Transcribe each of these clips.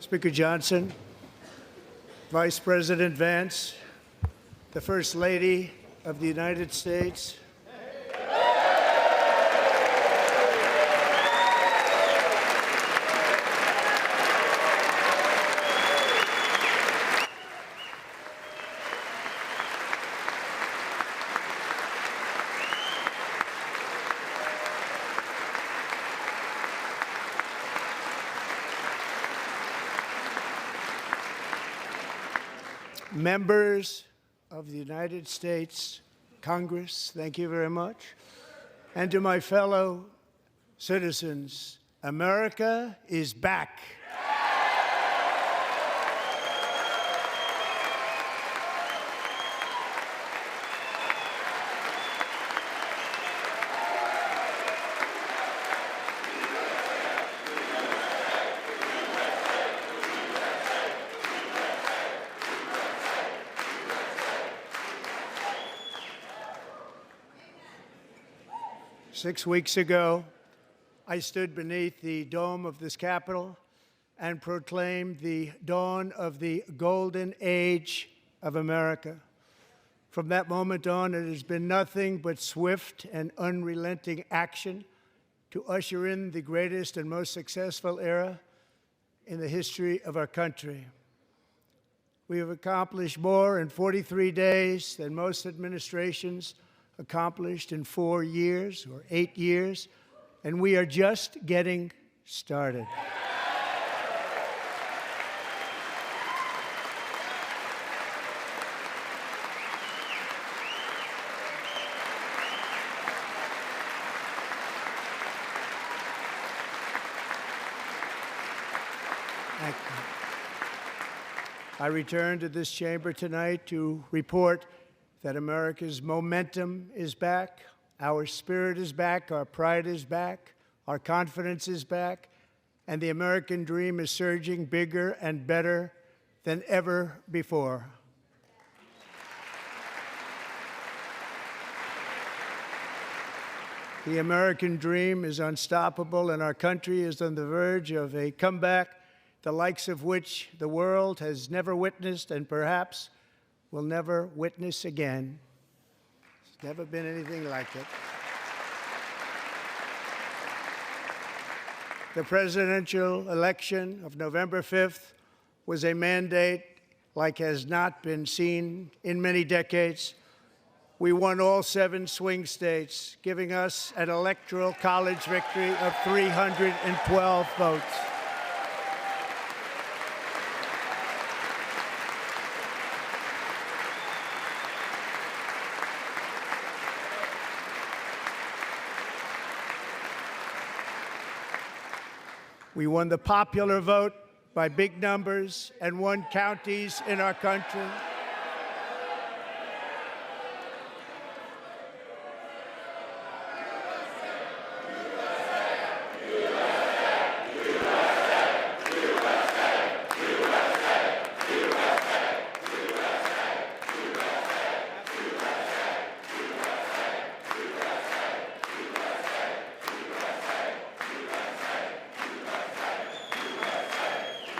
Speaker Johnson, Vice President Vance, the First Lady of the United States, members of the United States Congress, thank you very much, and to my fellow citizens, America is back. 6 weeks ago, I stood beneath the dome of this Capitol and proclaimed the dawn of the golden age of America. From that moment on, it has been nothing but swift and unrelenting action to usher in the greatest and most successful era in the history of our country. We have accomplished more in 43 days than most administrations accomplished in 4 years or 8 years, and we are just getting started. Thank you. I return to this chamber tonight to report that America's momentum is back, our spirit is back, our pride is back, our confidence is back, and the American dream is surging bigger and better than ever before. The American dream is unstoppable, and our country is on the verge of a comeback, the likes of which the world has never witnessed and perhaps will never witness again. There's never been anything like it. The presidential election of November 5th was a mandate like has not been seen in many decades. We won all 7 swing states, giving us an electoral college victory of 312 votes. We won the popular vote by big numbers and won counties in our country.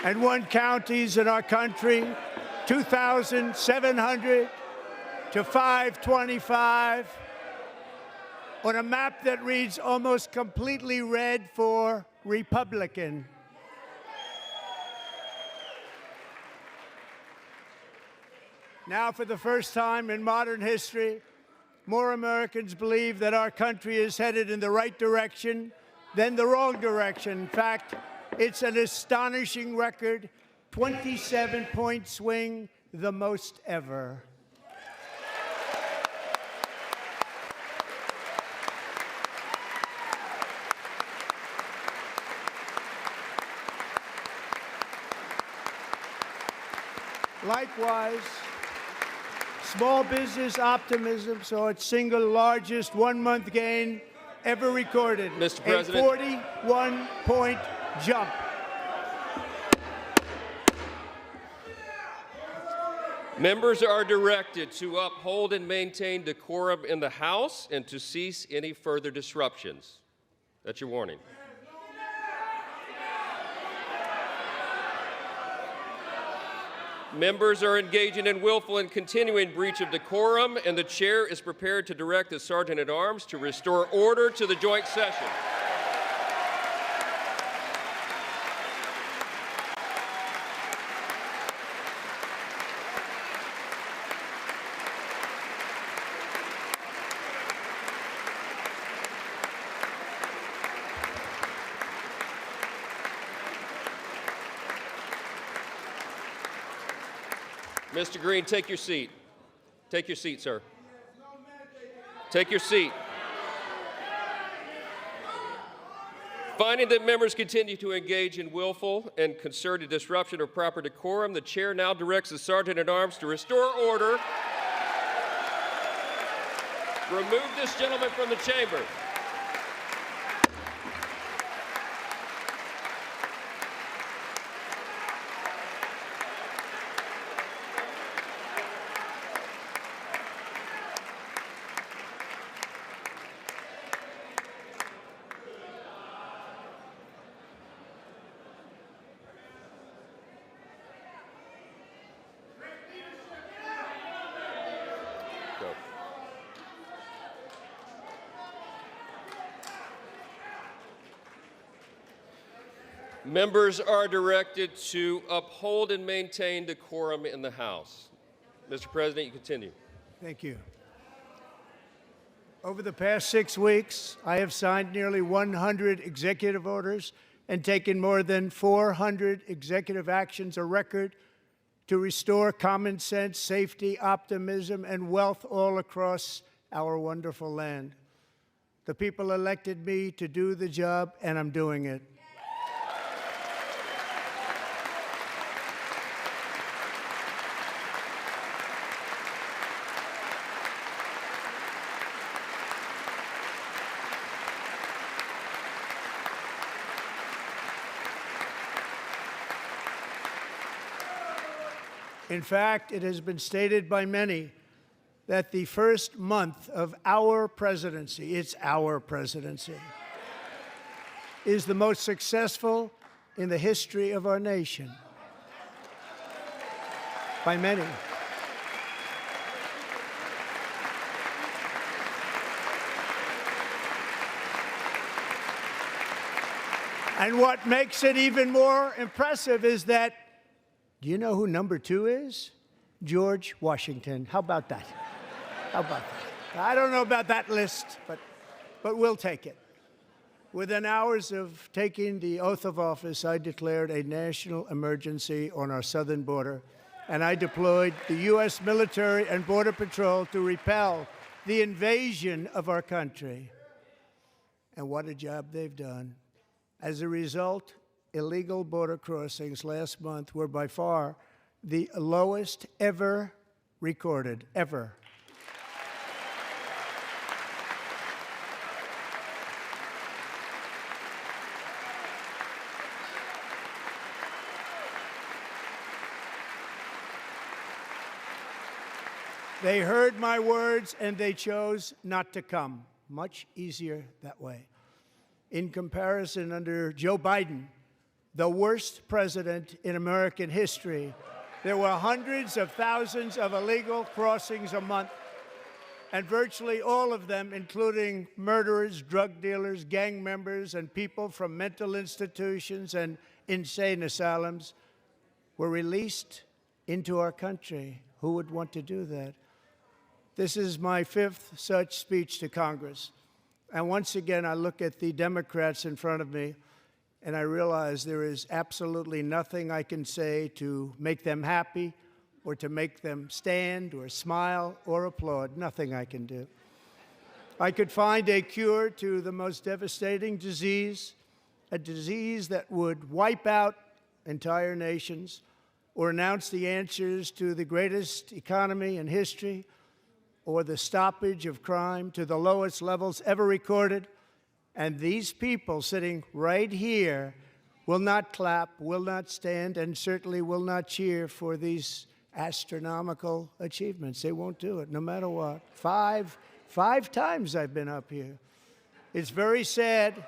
And won counties in our country, 2,700 to 525, on a map that reads almost completely red for Republican. Now, for the first time in modern history, more Americans believe that our country is headed in the right direction than the wrong direction. In fact, it's an astonishing record, 27-point swing, the most ever. Likewise, small business optimism saw its single largest one-month gain ever recorded. Mr. President. A 41-point jump. Members are directed to uphold and maintain decorum in the House and to cease any further disruptions. That's your warning. Members are engaging in willful and continuing breach of decorum, and the chair is prepared to direct the Sergeant-at-Arms to restore order to the joint session. Mr. Green, take your seat. Take your seat, sir. Take your seat. Finding that members continue to engage in willful and concerted disruption of proper decorum, the chair now directs the Sergeant-at-Arms to restore order. Remove this gentleman from the chamber. Members are directed to uphold and maintain decorum in the House. Mr. President, you continue. Thank you. Over the past 6 weeks, I have signed nearly 100 executive orders and taken more than 400 executive actions, a record to restore common sense, safety, optimism, and wealth all across our wonderful land. The people elected me to do the job, and I'm doing it. In fact, it has been stated by many that the first month of our presidency, it's our presidency, is the most successful in the history of our nation. By many. And what makes it even more impressive is that, do you know who number 2 is? George Washington. How about that? How about that? I don't know about that list, but we'll take it. Within hours of taking the oath of office, I declared a national emergency on our southern border, and I deployed the U.S. military and Border Patrol to repel the invasion of our country. And what a job they've done. As a result, illegal border crossings last month were by far the lowest ever recorded, ever. They heard my words and they chose not to come. Much easier that way. In comparison, under Joe Biden, the worst president in American history, there were hundreds of thousands of illegal crossings a month, and virtually all of them, including murderers, drug dealers, gang members, and people from mental institutions and insane asylums, were released into our country. Who would want to do that? This is my 5th such speech to Congress. And once again, I look at the Democrats in front of me, and I realize there is absolutely nothing I can say to make them happy or to make them stand or smile or applaud. Nothing I can do. I could find a cure to the most devastating disease, a disease that would wipe out entire nations, or announce the answers to the greatest economy in history, or the stoppage of crime to the lowest levels ever recorded. And these people sitting right here will not clap, will not stand, and certainly will not cheer for these astronomical achievements. They won't do it, no matter what. Five times I've been up here. It's very sad,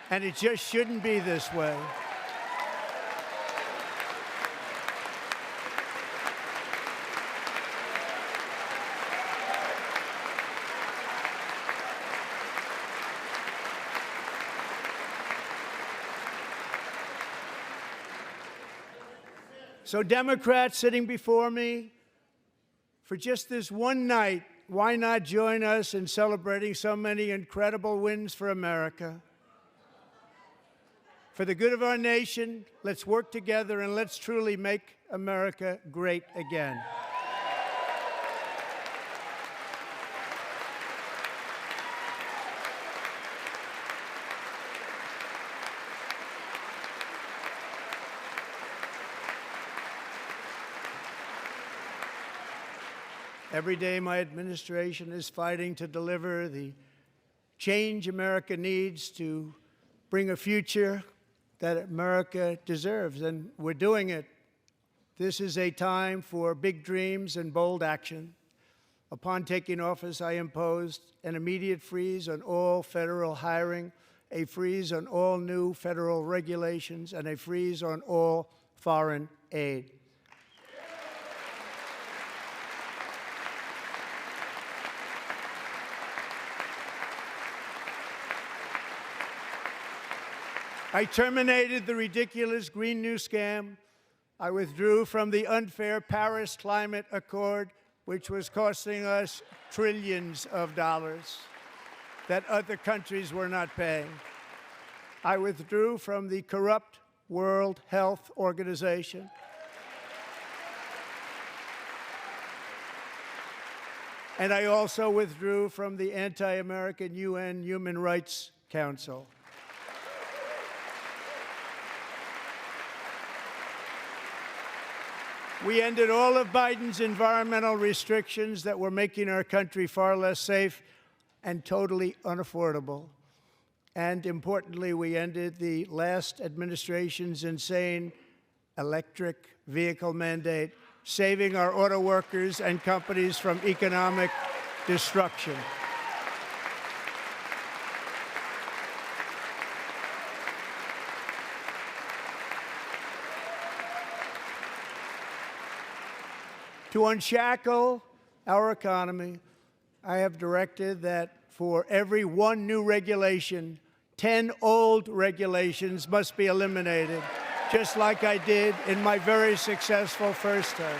and it just shouldn't be this way. So Democrats sitting before me, for just this one night, why not join us in celebrating so many incredible wins for America? For the good of our nation, let's work together and let's truly make America great again. Every day, my administration is fighting to deliver the change America needs to bring a future that America deserves, and we're doing it. This is a time for big dreams and bold action. Upon taking office, I imposed an immediate freeze on all federal hiring, a freeze on all new federal regulations, and a freeze on all foreign aid. I terminated the ridiculous Green New Scam. I withdrew from the unfair Paris Climate Accord, which was costing us trillions of dollars that other countries were not paying. I withdrew from the corrupt World Health Organization. And I also withdrew from the anti-American UN Human Rights Council. We ended all of Biden's environmental restrictions that were making our country far less safe and totally unaffordable. And importantly, we ended the last administration's insane electric vehicle mandate, saving our auto workers and companies from economic destruction. To unshackle our economy, I have directed that for every one new regulation, 10 old regulations must be eliminated, just like I did in my very successful first term.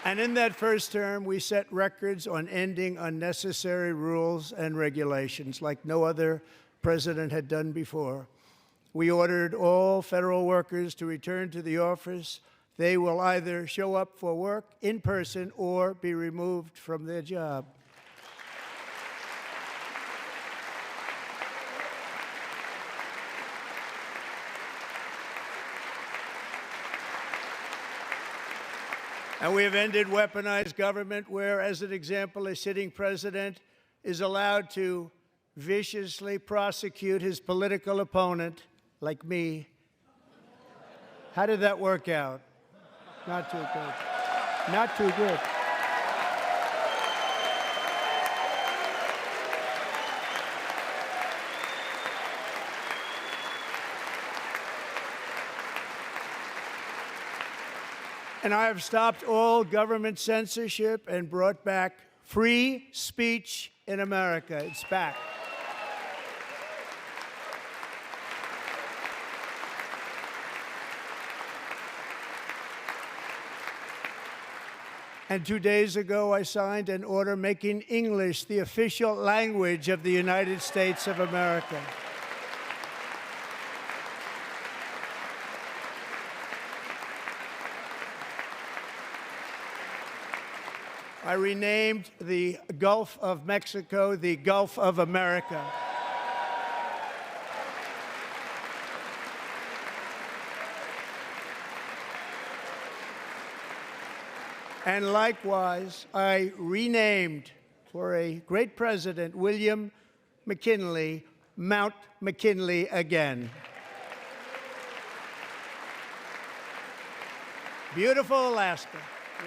And in that first term, we set records on ending unnecessary rules and regulations like no other president had done before. We ordered all federal workers to return to the office. They will either show up for work in person or be removed from their job. And we have ended weaponized government where, as an example, a sitting president is allowed to viciously prosecute his political opponent, like me. How did that work out? Not too good. Not too good. And I have stopped all government censorship and brought back free speech in America. It's back. And 2 days ago, I signed an order making English the official language of the United States of America. I renamed the Gulf of Mexico the Gulf of America. And likewise, I renamed, for a great president, William McKinley, Mount McKinley again. Beautiful Alaska.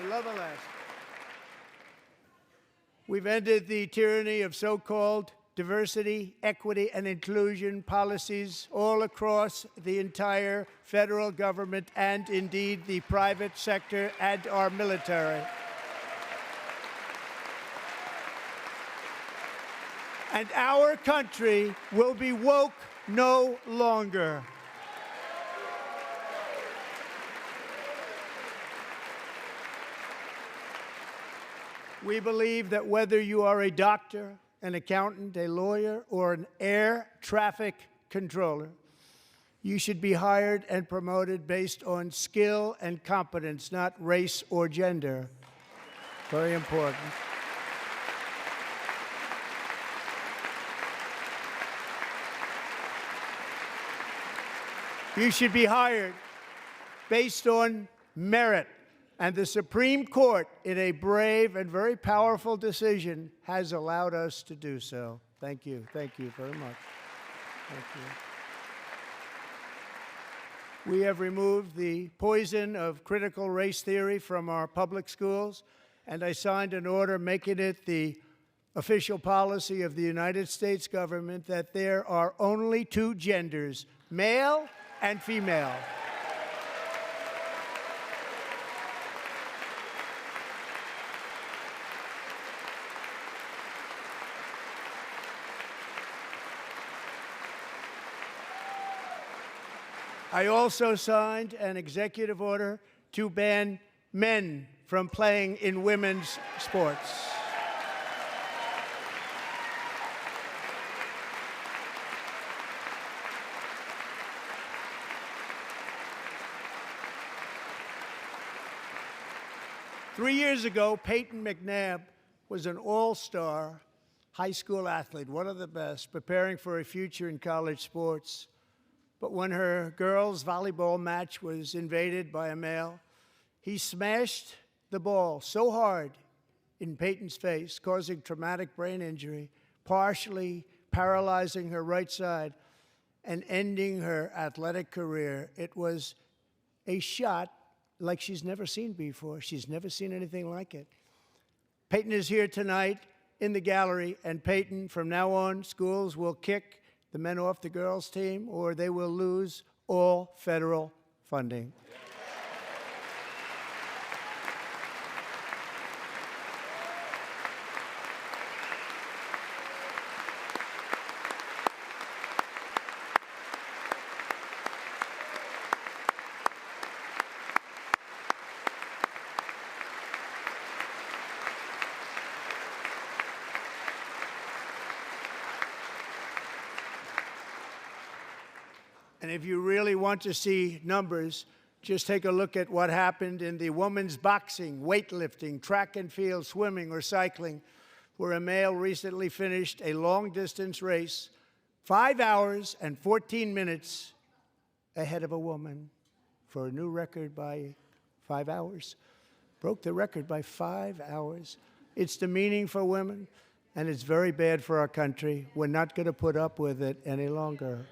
We love Alaska. We've ended the tyranny of so-called diversity, equity, and inclusion policies all across the entire federal government and, indeed, the private sector and our military. And our country will be woke no longer. We believe that whether you are a doctor, an accountant, a lawyer, or an air traffic controller, you should be hired and promoted based on skill and competence, not race or gender. Very important. You should be hired based on merit. And the Supreme Court, in a brave and very powerful decision, has allowed us to do so. Thank you. Thank you very much. Thank you. We have removed the poison of critical race theory from our public schools, and I signed an order making it the official policy of the United States government that there are only two genders, male and female. I also signed an executive order to ban men from playing in women's sports. Three years ago, Peyton McNabb was an all-star high school athlete, one of the best, preparing for a future in college sports. But when her girls' volleyball match was invaded by a male, he smashed the ball so hard in Peyton's face, causing traumatic brain injury, partially paralyzing her right side, and ending her athletic career. It was a shot like she's never seen before. She's never seen anything like it. Peyton is here tonight in the gallery, and Peyton, from now on, schools will kick the men off the girls' team, or they will lose all federal funding. And if you really want to see numbers, just take a look at what happened in the women's boxing, weightlifting, track and field, swimming, or cycling, where a male recently finished a long-distance race 5 hours and 14 minutes ahead of a woman for a new record by 5 hours. Broke the record by 5 hours. It's demeaning for women, and it's very bad for our country. We're not going to put up with it any longer.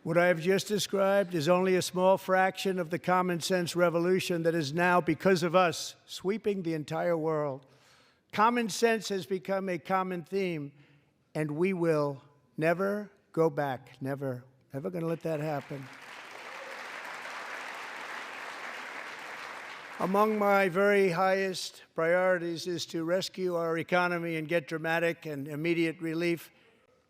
What I have just described is only a small fraction of the common sense revolution that is now, because of us, sweeping the entire world. Common sense has become a common theme, and we will never go back. Never. Never going to let that happen. Among my very highest priorities is to rescue our economy and get dramatic and immediate relief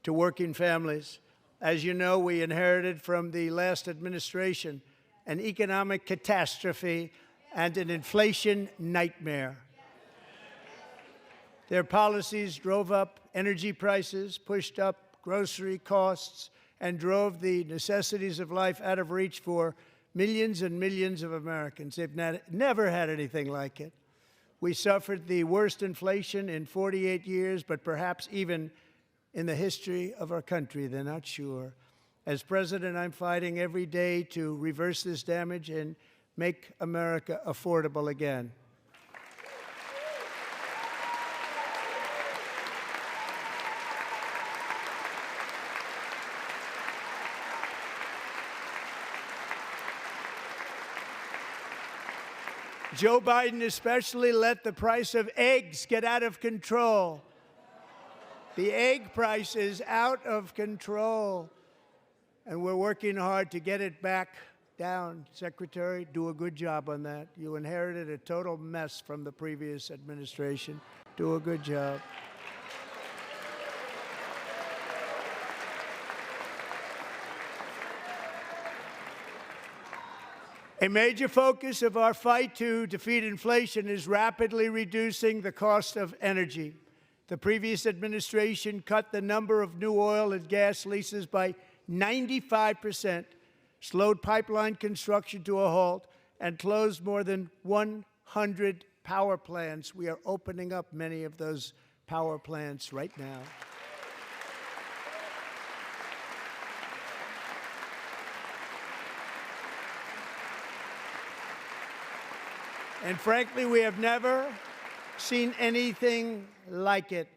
to working families. As you know, we inherited from the last administration an economic catastrophe and an inflation nightmare. Their policies drove up energy prices, pushed up grocery costs, and drove the necessities of life out of reach for millions and millions of Americans. They've never had anything like it. We suffered the worst inflation in 48 years, but perhaps even in the history of our country. They're not sure. As president, I'm fighting every day to reverse this damage and make America affordable again. Joe Biden especially let the price of eggs get out of control. The egg price is out of control, and we're working hard to get it back down. Secretary, do a good job on that. You inherited a total mess from the previous administration. Do a good job. A major focus of our fight to defeat inflation is rapidly reducing the cost of energy. The previous administration cut the number of new oil and gas leases by 95%, slowed pipeline construction to a halt, and closed more than 100 power plants. We are opening up many of those power plants right now. And frankly, we have never seen anything like it.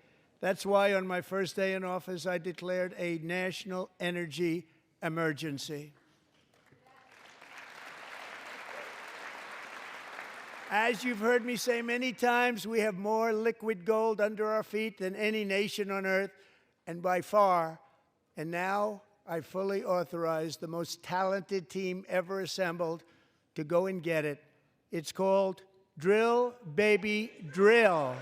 That's why on my first day in office, I declared a national energy emergency. As you've heard me say many times, we have more liquid gold under our feet than any nation on earth, and by far. And now I fully authorize the most talented team ever assembled to go and get it. It's called Drill, Baby, Drill.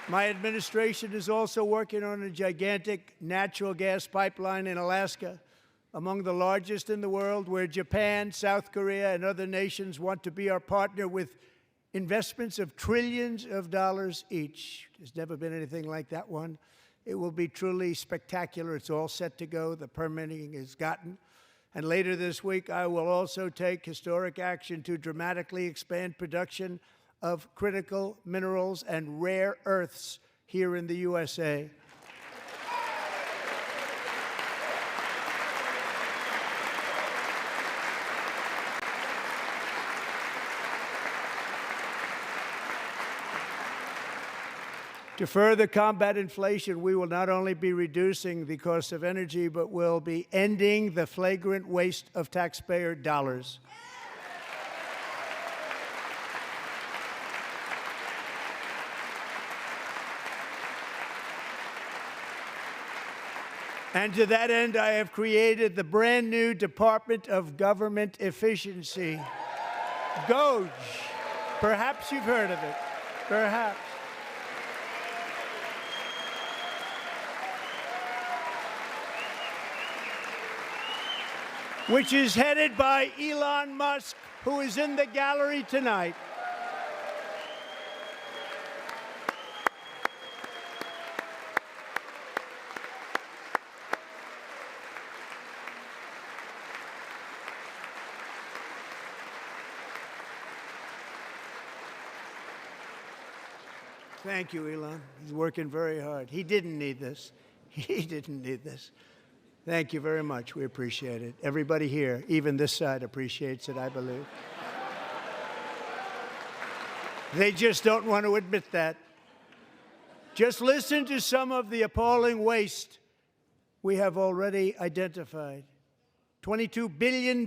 My administration is also working on a gigantic natural gas pipeline in Alaska, among the largest in the world, where Japan, South Korea, and other nations want to be our partner with investments of trillions of dollars each. There's never been anything like that one. It will be truly spectacular. It's all set to go. The permitting is gotten. And later this week, I will also take historic action to dramatically expand production of critical minerals and rare earths here in the USA. To further combat inflation, we will not only be reducing the cost of energy, but will be ending the flagrant waste of taxpayer dollars. And to that end, I have created the brand new Department of Government Efficiency, DOGE. Perhaps you've heard of it. Perhaps. Which is headed by Elon Musk, who is in the gallery tonight. Thank you, Elon. He's working very hard. He didn't need this. He didn't need this. Thank you very much. We appreciate it. Everybody here, even this side, appreciates it, I believe. They just don't want to admit that. Just listen to some of the appalling waste we have already identified. $22 billion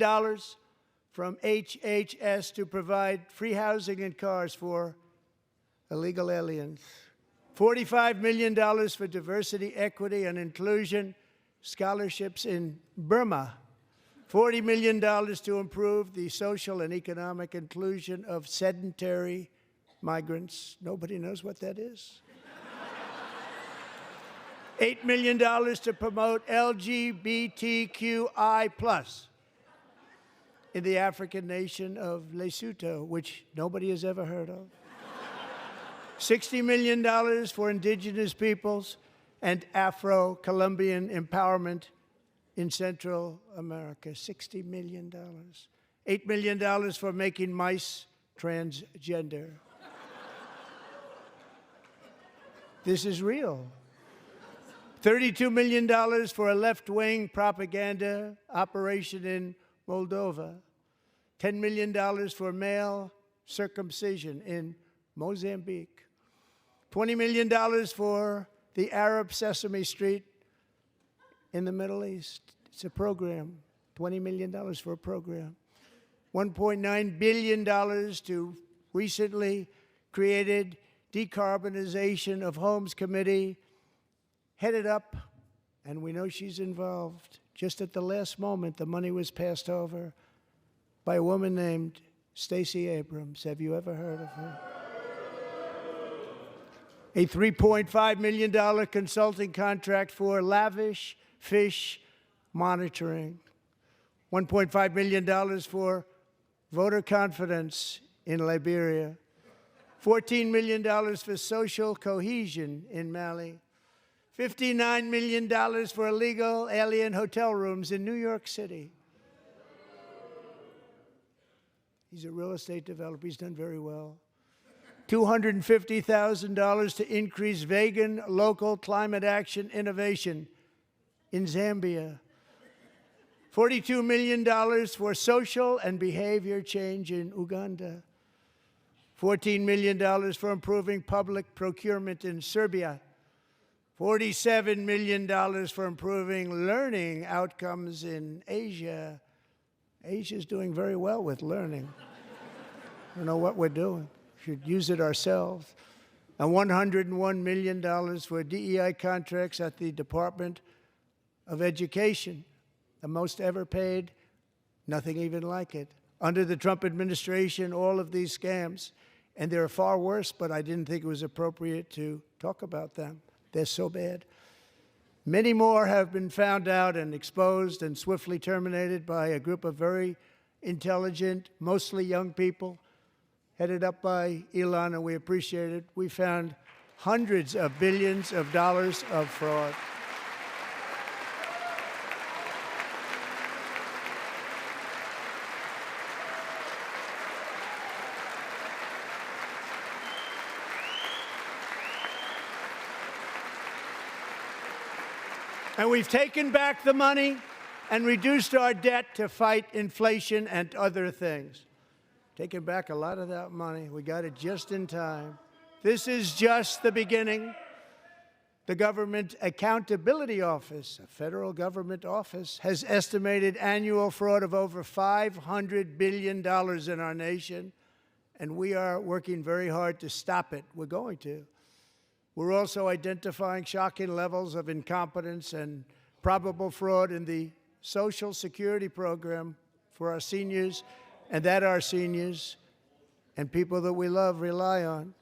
from HHS to provide free housing and cars for illegal aliens. $45 million for diversity, equity, and inclusion scholarships in Burma. $40 million to improve the social and economic inclusion of sedentary migrants. Nobody knows what that is. $8 million to promote LGBTQI+ in the African nation of Lesotho, which nobody has ever heard of. $60 million for indigenous peoples and Afro-Colombian empowerment in Central America. $60 million. $8 million for making mice transgender. This is real. $32 million for a left-wing propaganda operation in Moldova. $10 million for male circumcision in Mozambique. $20 million for the Arab Sesame Street in the Middle East. It's a program, $20 million for a program. $1.9 billion to recently created Decarbonization of Homes Committee, headed up, and we know she's involved. Just at the last moment, the money was passed over by a woman named Stacey Abrams. Have you ever heard of her? A $3.5 million consulting contract for lavish fish monitoring. $1.5 million for voter confidence in Liberia. $14 million for social cohesion in Mali. $59 million for illegal alien hotel rooms in New York City. He's a real estate developer. He's done very well. $250,000 to increase vegan local climate action innovation in Zambia. $42 million for social and behavior change in Uganda. $14 million for improving public procurement in Serbia. $47 million for improving learning outcomes in Asia. Asia's doing very well with learning. I don't know what we're doing. We should use it ourselves. And $101 million for DEI contracts at the Department of Education. The most ever paid, nothing even like it. Under the Trump administration, all of these scams, and they're far worse, but I didn't think it was appropriate to talk about them. They're so bad. Many more have been found out and exposed and swiftly terminated by a group of very intelligent, mostly young people, headed up by Elon, and we appreciate it. We found hundreds of billions of dollars of fraud. And we've taken back the money and reduced our debt to fight inflation and other things. Taken back a lot of that money. We got it just in time. This is just the beginning. The Government Accountability Office, a federal government office, has estimated annual fraud of over $500 billion in our nation, and we are working very hard to stop it. We're going to. We're also identifying shocking levels of incompetence and probable fraud in the Social Security program for our seniors, and that our seniors and people that we love rely on.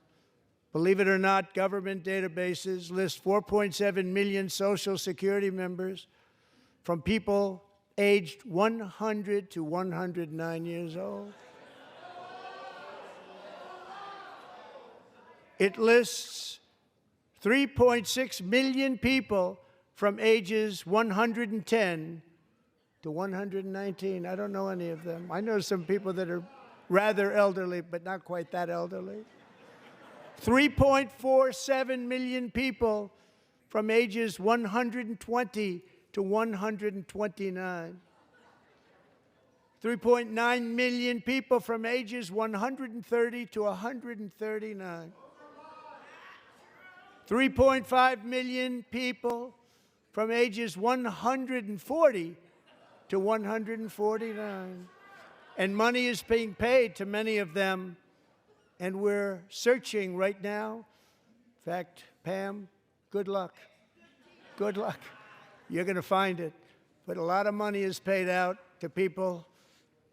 Believe it or not, government databases list 4.7 million Social Security members from people aged 100 to 109 years old. It lists 3.6 million people from ages 110 to 119. I don't know any of them. I know some people that are rather elderly, but not quite that elderly. 3.47 million people from ages 120 to 129. 3.9 million people from ages 130 to 139. 3.5 million people from ages 140 to 149. And money is being paid to many of them, and we're searching right now. In fact, Pam, good luck. Good luck. You're going to find it. But a lot of money is paid out to people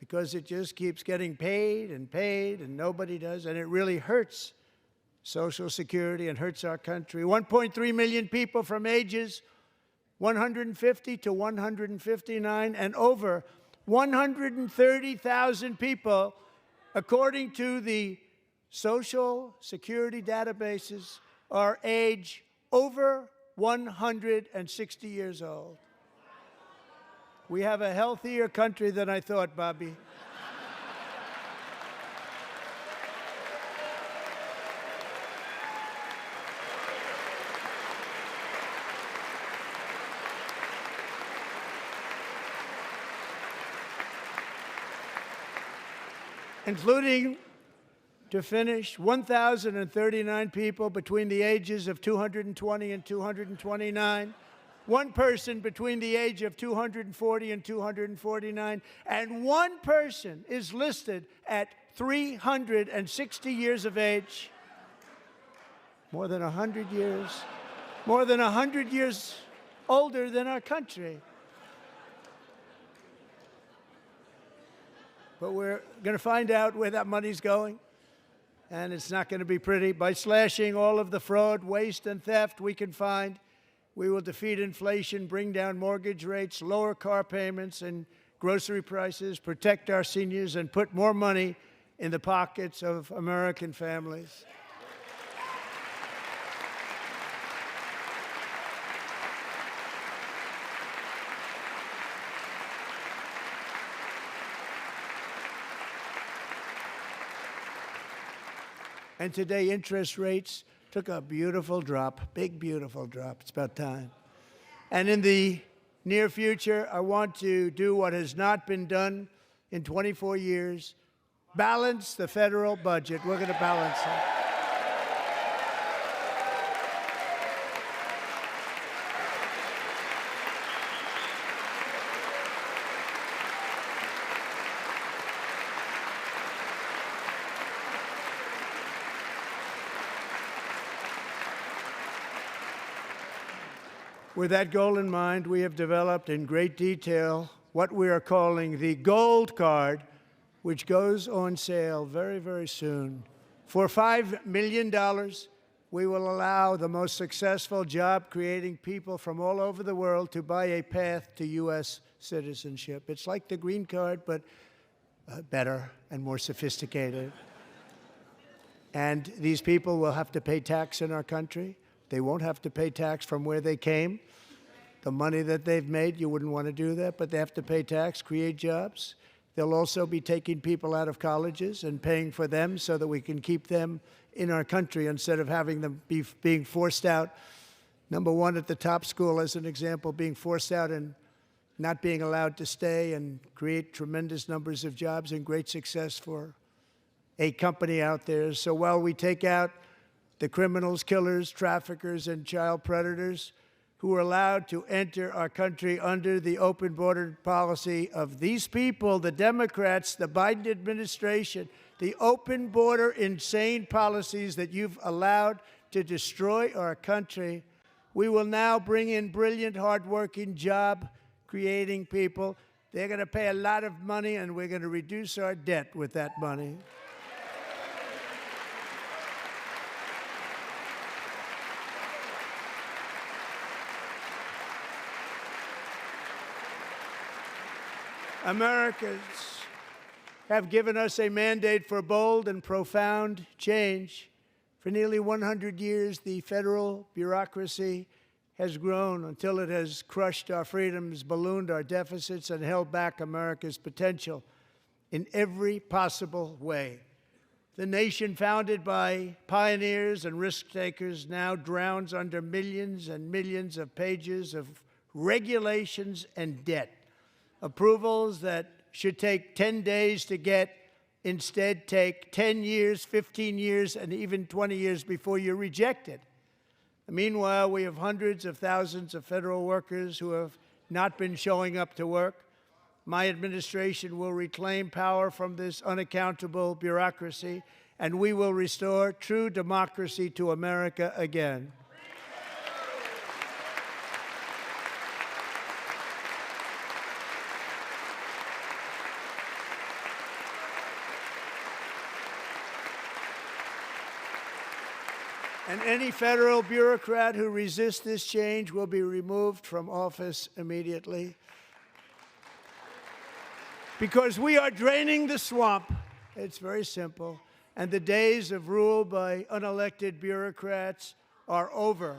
because it just keeps getting paid, and nobody does, and it really hurts Social Security and hurts our country. 1.3 million people from ages 150 to 159, and over 130,000 people, according to the Social Security databases, are age over 160 years old. We have a healthier country than I thought, Bobby. Including, to finish, 1,039 people between the ages of 220 and 229 One person between the age of 240 and 249, and one person is listed at 360 years of age. More than 100 years. More than 100 years older than our country. But we're going to find out where that money's going, and it's not going to be pretty. By slashing all of the fraud, waste, and theft we can find, we will defeat inflation, bring down mortgage rates, lower car payments and grocery prices, protect our seniors, and put more money in the pockets of American families. And today, interest rates took a beautiful drop, big, beautiful drop. It's about time. And in the near future, I want to do what has not been done in 24 years, balance the federal budget. We're going to balance it. With that goal in mind, we have developed in great detail what we are calling the Gold Card, which goes on sale very, very soon. For $5 million, we will allow the most successful job-creating people from all over the world to buy a path to U.S. citizenship. It's like the green card, but better and more sophisticated. And these people will have to pay tax in our country. They won't have to pay tax from where they came. The money that they've made, you wouldn't want to do that, but they have to pay tax, create jobs. They'll also be taking people out of colleges and paying for them so that we can keep them in our country instead of having them being forced out. Number one, at the top school, as an example, being forced out and not being allowed to stay and create tremendous numbers of jobs and great success for a company out there. So while we take out the criminals, killers, traffickers, and child predators who are allowed to enter our country under the open border policy of these people, the Democrats, the Biden administration, the open border insane policies that you've allowed to destroy our country. We will now bring in brilliant, hardworking, job-creating people. They're going to pay a lot of money, and we're going to reduce our debt with that money. Americans have given us a mandate for bold and profound change. For nearly 100 years, the federal bureaucracy has grown until it has crushed our freedoms, ballooned our deficits, and held back America's potential in every possible way. The nation founded by pioneers and risk-takers now drowns under millions and millions of pages of regulations and debt. Approvals that should take 10 days to get instead take 10 years, 15 years, and even 20 years before you're rejected. Meanwhile, we have hundreds of thousands of federal workers who have not been showing up to work. My administration will reclaim power from this unaccountable bureaucracy, and we will restore true democracy to America again. And any federal bureaucrat who resists this change will be removed from office immediately. Because we are draining the swamp. It's very simple. And the days of rule by unelected bureaucrats are over.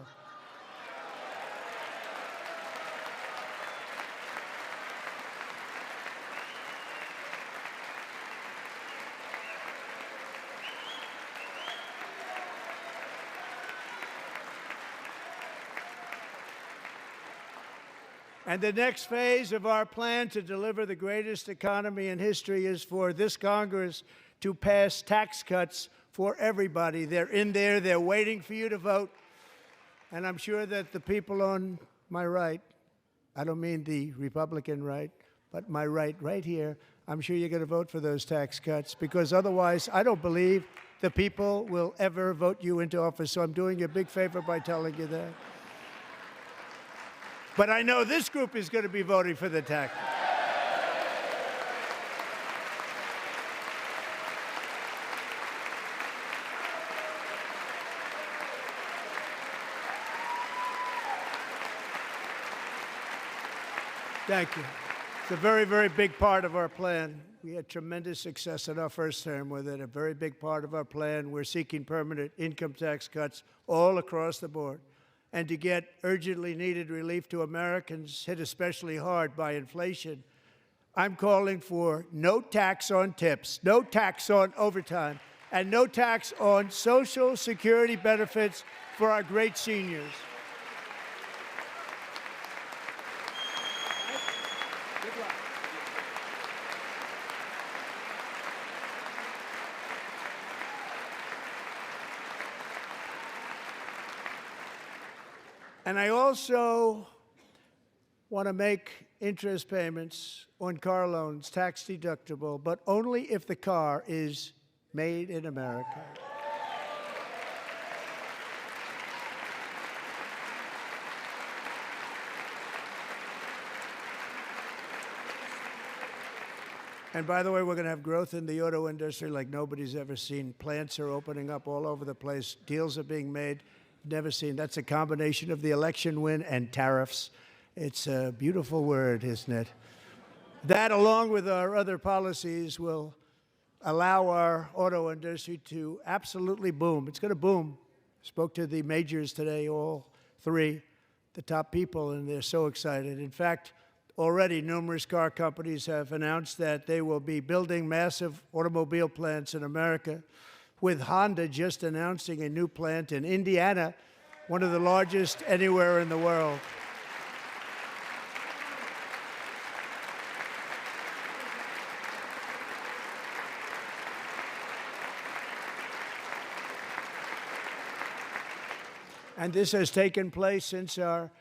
And the next phase of our plan to deliver the greatest economy in history is for this Congress to pass tax cuts for everybody. They're in there. They're waiting for you to vote. And I'm sure that the people on my right, I don't mean the Republican right, but my right here, I'm sure you're going to vote for those tax cuts, because otherwise I don't believe the people will ever vote you into office. So I'm doing you a big favor by telling you that. But I know this group is going to be voting for the tax cuts. Thank you. It's a very, very big part of our plan. We had tremendous success in our first term with it. A very big part of our plan. We're seeking permanent income tax cuts all across the board. And to get urgently needed relief to Americans hit especially hard by inflation, I'm calling for no tax on tips, no tax on overtime, and no tax on Social Security benefits for our great seniors. And I also want to make interest payments on car loans tax deductible, but only if the car is made in America. And by the way, we're going to have growth in the auto industry like nobody's ever seen. Plants are opening up all over the place. Deals are being made. Never seen. That's a combination of the election win and tariffs. It's a beautiful word, isn't it? That, along with our other policies, will allow our auto industry to absolutely boom. It's going to boom. Spoke to the majors today, all three, the top people, and they're so excited. In fact, already numerous car companies have announced that they will be building massive automobile plants in America, with Honda just announcing a new plant in Indiana, one of the largest anywhere in the world. And this has taken place since our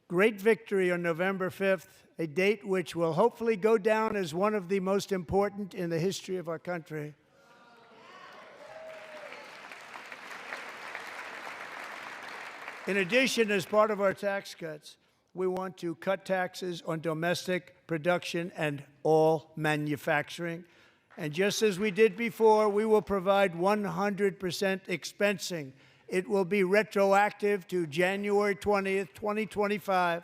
great victory on November 5th, a date which will hopefully go down as one of the most important in the history of our country. In addition, as part of our tax cuts, we want to cut taxes on domestic production and all manufacturing. And just as we did before, we will provide 100% expensing. It will be retroactive to January 20th, 2025.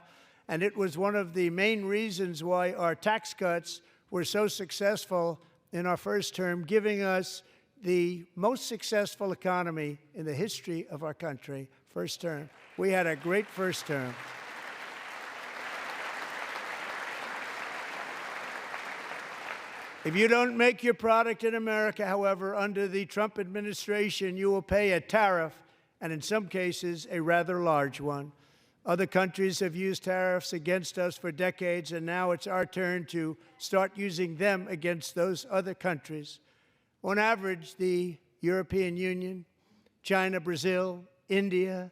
And it was one of the main reasons why our tax cuts were so successful in our first term, giving us the most successful economy in the history of our country. First term. We had a great first term. If you don't make your product in America, however, under the Trump administration, you will pay a tariff, and in some cases, a rather large one. Other countries have used tariffs against us for decades, and now it's our turn to start using them against those other countries. On average, the European Union, China, Brazil, India,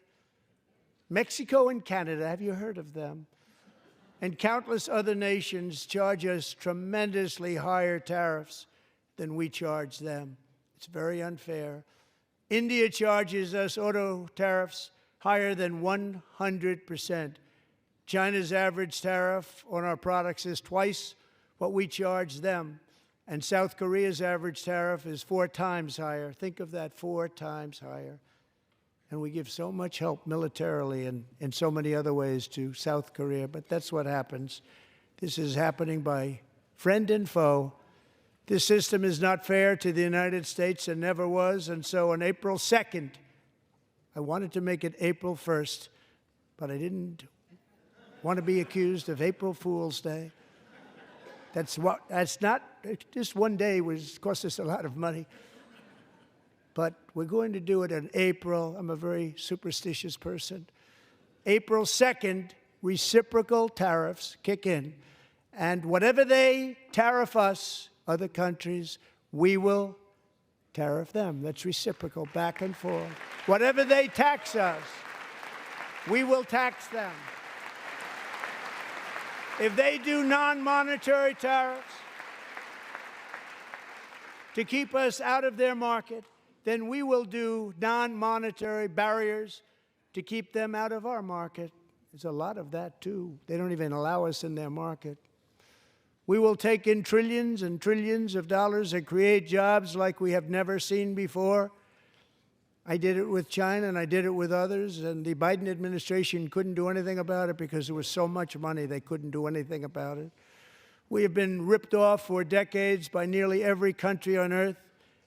Mexico, and Canada, have you heard of them? And countless other nations charge us tremendously higher tariffs than we charge them. It's very unfair. India charges us auto tariffs higher than 100%. China's average tariff on our products is twice what we charge them. And South Korea's average tariff is 4 times higher. Think of that, 4 times higher. And we give so much help militarily and in so many other ways to South Korea, but that's what happens. This is happening by friend and foe. This system is not fair to the United States and never was, and so on April 2nd, I wanted to make it April 1st, but I didn't want to be accused of April Fool's Day. That's not, just one day cost us a lot of money. But we're going to do it in April. I'm a very superstitious person. April 2nd, reciprocal tariffs kick in. And whatever they tariff us, other countries, we will tariff them. That's reciprocal, back and forth. Whatever they tax us, we will tax them. If they do non-monetary tariffs to keep us out of their market, then we will do non-monetary barriers to keep them out of our market. There's a lot of that, too. They don't even allow us in their market. We will take in trillions and trillions of dollars and create jobs like we have never seen before. I did it with China, and I did it with others, and the Biden administration couldn't do anything about it because there was so much money they couldn't do anything about it. We have been ripped off for decades by nearly every country on earth,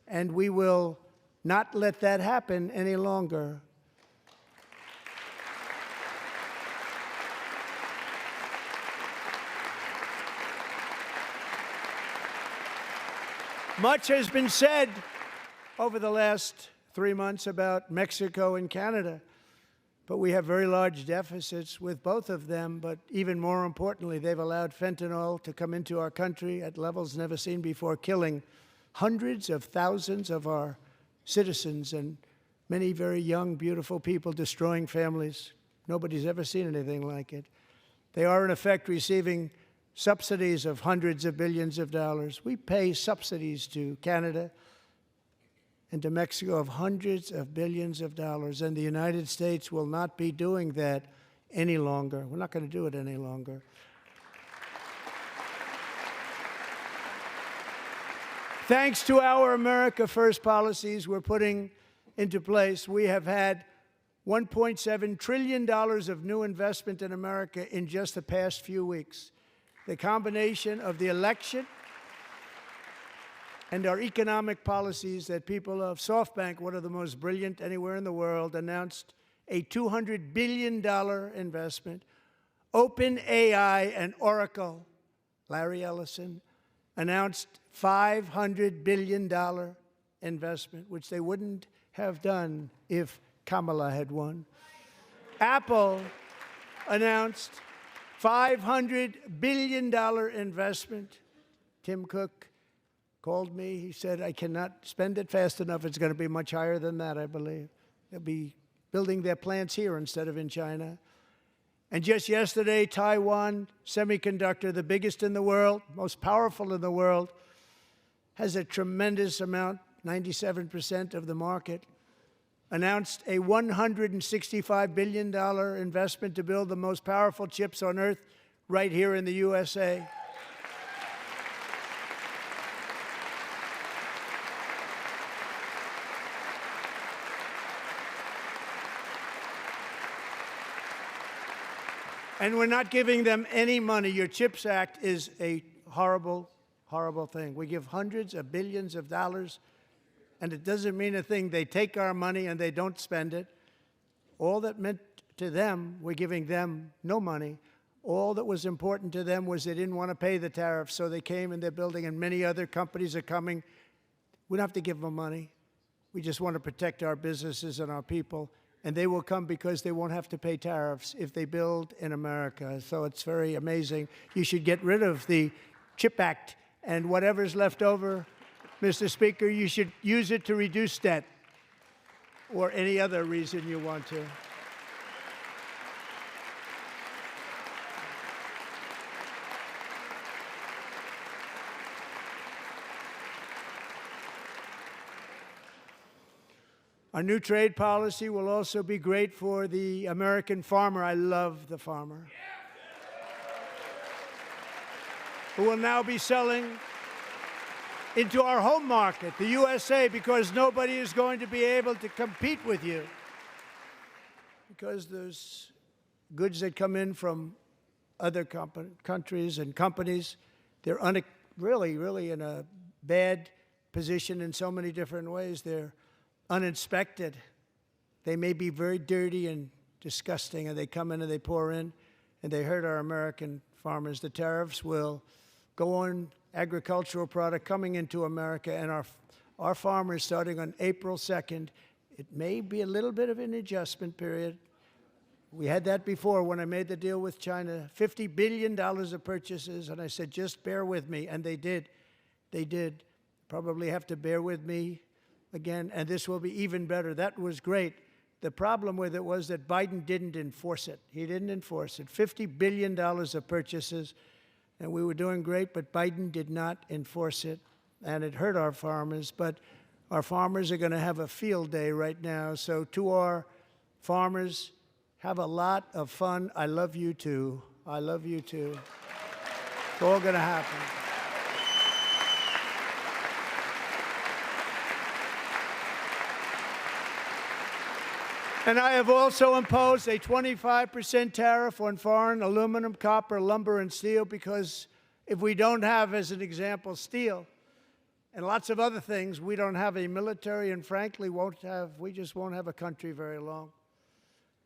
and we will not let that happen any longer. Much has been said over the last 3 months about Mexico and Canada, but we have very large deficits with both of them. But even more importantly, they've allowed fentanyl to come into our country at levels never seen before, killing hundreds of thousands of our citizens and many very young, beautiful people, destroying families. Nobody's ever seen anything like it. They are, in effect, receiving subsidies of hundreds of billions of dollars. We pay subsidies to Canada and to Mexico of hundreds of billions of dollars, and the United States will not be doing that any longer. We're not going to do it any longer. Thanks to our America First policies we're putting into place, we have had $1.7 trillion of new investment in America in just the past few weeks. The combination of the election and our economic policies that people of SoftBank, one of the most brilliant anywhere in the world, announced a $200 billion investment. OpenAI and Oracle, Larry Ellison, announced $500 billion investment, which they wouldn't have done if Kamala had won. Apple announced $500 billion investment. Tim Cook called me. He said, I cannot spend it fast enough. It's going to be much higher than that, I believe. They'll be building their plants here instead of in China. And just yesterday, Taiwan Semiconductor, the biggest in the world, most powerful in the world, has a tremendous amount, 97% of the market, announced a $165 billion investment to build the most powerful chips on earth right here in the USA. And we're not giving them any money. Your CHIPS Act is a horrible, horrible thing. We give hundreds of billions of dollars, and it doesn't mean a thing. They take our money and they don't spend it. All that meant to them, we're giving them no money. All that was important to them was they didn't want to pay the tariffs, so they came and they're building, and many other companies are coming. We don't have to give them money. We just want to protect our businesses and our people. And they will come because they won't have to pay tariffs if they build in America. So it's very amazing. You should get rid of the CHIP Act, and whatever's left over, Mr. Speaker, you should use it to reduce debt or any other reason you want to. Our new trade policy will also be great for the American farmer. I love the farmer, who will now be selling into our home market, the USA, because nobody is going to be able to compete with you. Because those goods that come in from other countries and companies, they're really in a bad position in so many different ways. They're uninspected. They may be very dirty and disgusting, and they come in and they pour in, and they hurt our American farmers. The tariffs will go on agricultural product coming into America, and our farmers, starting on April 2nd, it may be a little bit of an adjustment period. We had that before when I made the deal with China, $50 billion of purchases, and I said, just bear with me, and they did. They did. Probably have to bear with me again, and this will be even better. That was great. The problem with it was that Biden didn't enforce it. He didn't enforce it. $50 billion of purchases, and we were doing great, but Biden did not enforce it, and it hurt our farmers. But our farmers are going to have a field day right now. So to our farmers, have a lot of fun. I love you too. I love you too. It's all going to happen. And I have also imposed a 25% tariff on foreign aluminum, copper, lumber, and steel, because if we don't have, as an example, steel and lots of other things, we don't have a military, and frankly, we just won't have a country very long.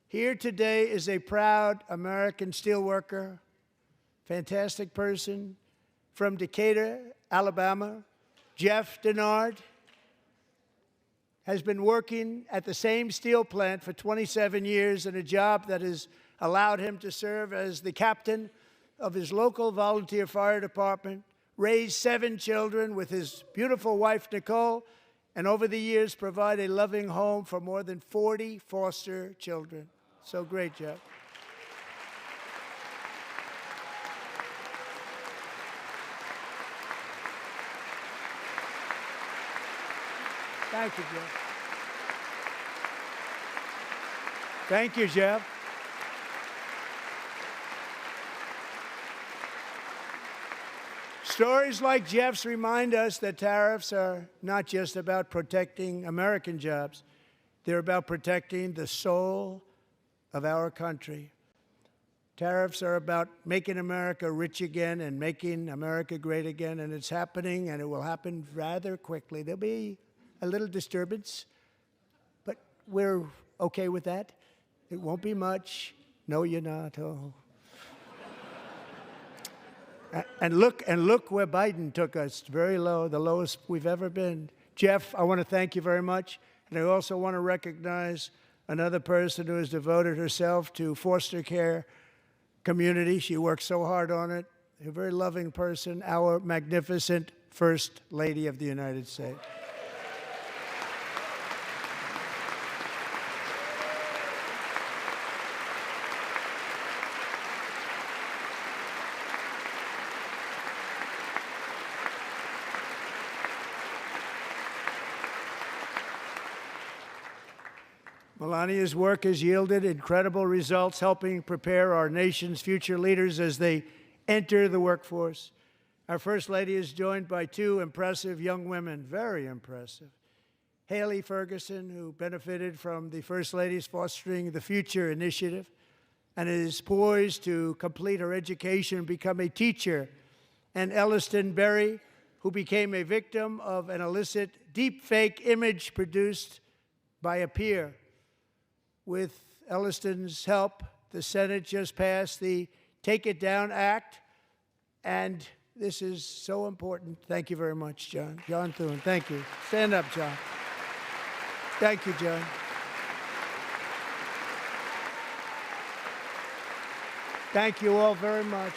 Here today is a proud American steelworker, fantastic person from Decatur, Alabama, Jeff Denard. Has been working at the same steel plant for 27 years in a job that has allowed him to serve as the captain of his local volunteer fire department, raise 7 children with his beautiful wife, Nicole, and over the years provide a loving home for more than 40 foster children. So great, Jeff. Thank you, Jeff. Thank you, Jeff. Stories like Jeff's remind us that tariffs are not just about protecting American jobs. They're about protecting the soul of our country. Tariffs are about making America rich again and making America great again, and it's happening, and it will happen rather quickly. There'll be a little disturbance, but we're okay with that. It won't be much. No, you're not. Oh. And look where Biden took us, very low, the lowest we've ever been. Jeff, I want to thank you very much. And I also want to recognize another person who has devoted herself to foster care community. She works so hard on it. A very loving person, our magnificent First Lady of the United States. Melania's work has yielded incredible results, helping prepare our nation's future leaders as they enter the workforce. Our First Lady is joined by 2 impressive young women, very impressive. Haley Ferguson, who benefited from the First Lady's Fostering the Future initiative and is poised to complete her education and become a teacher. And Elliston Berry, who became a victim of an illicit deepfake image produced by a peer. With Elliston's help, the Senate just passed the Take It Down Act, and this is so important. Thank you very much, John. John Thune, thank you. Stand up, John. Thank you, John. Thank you all very much.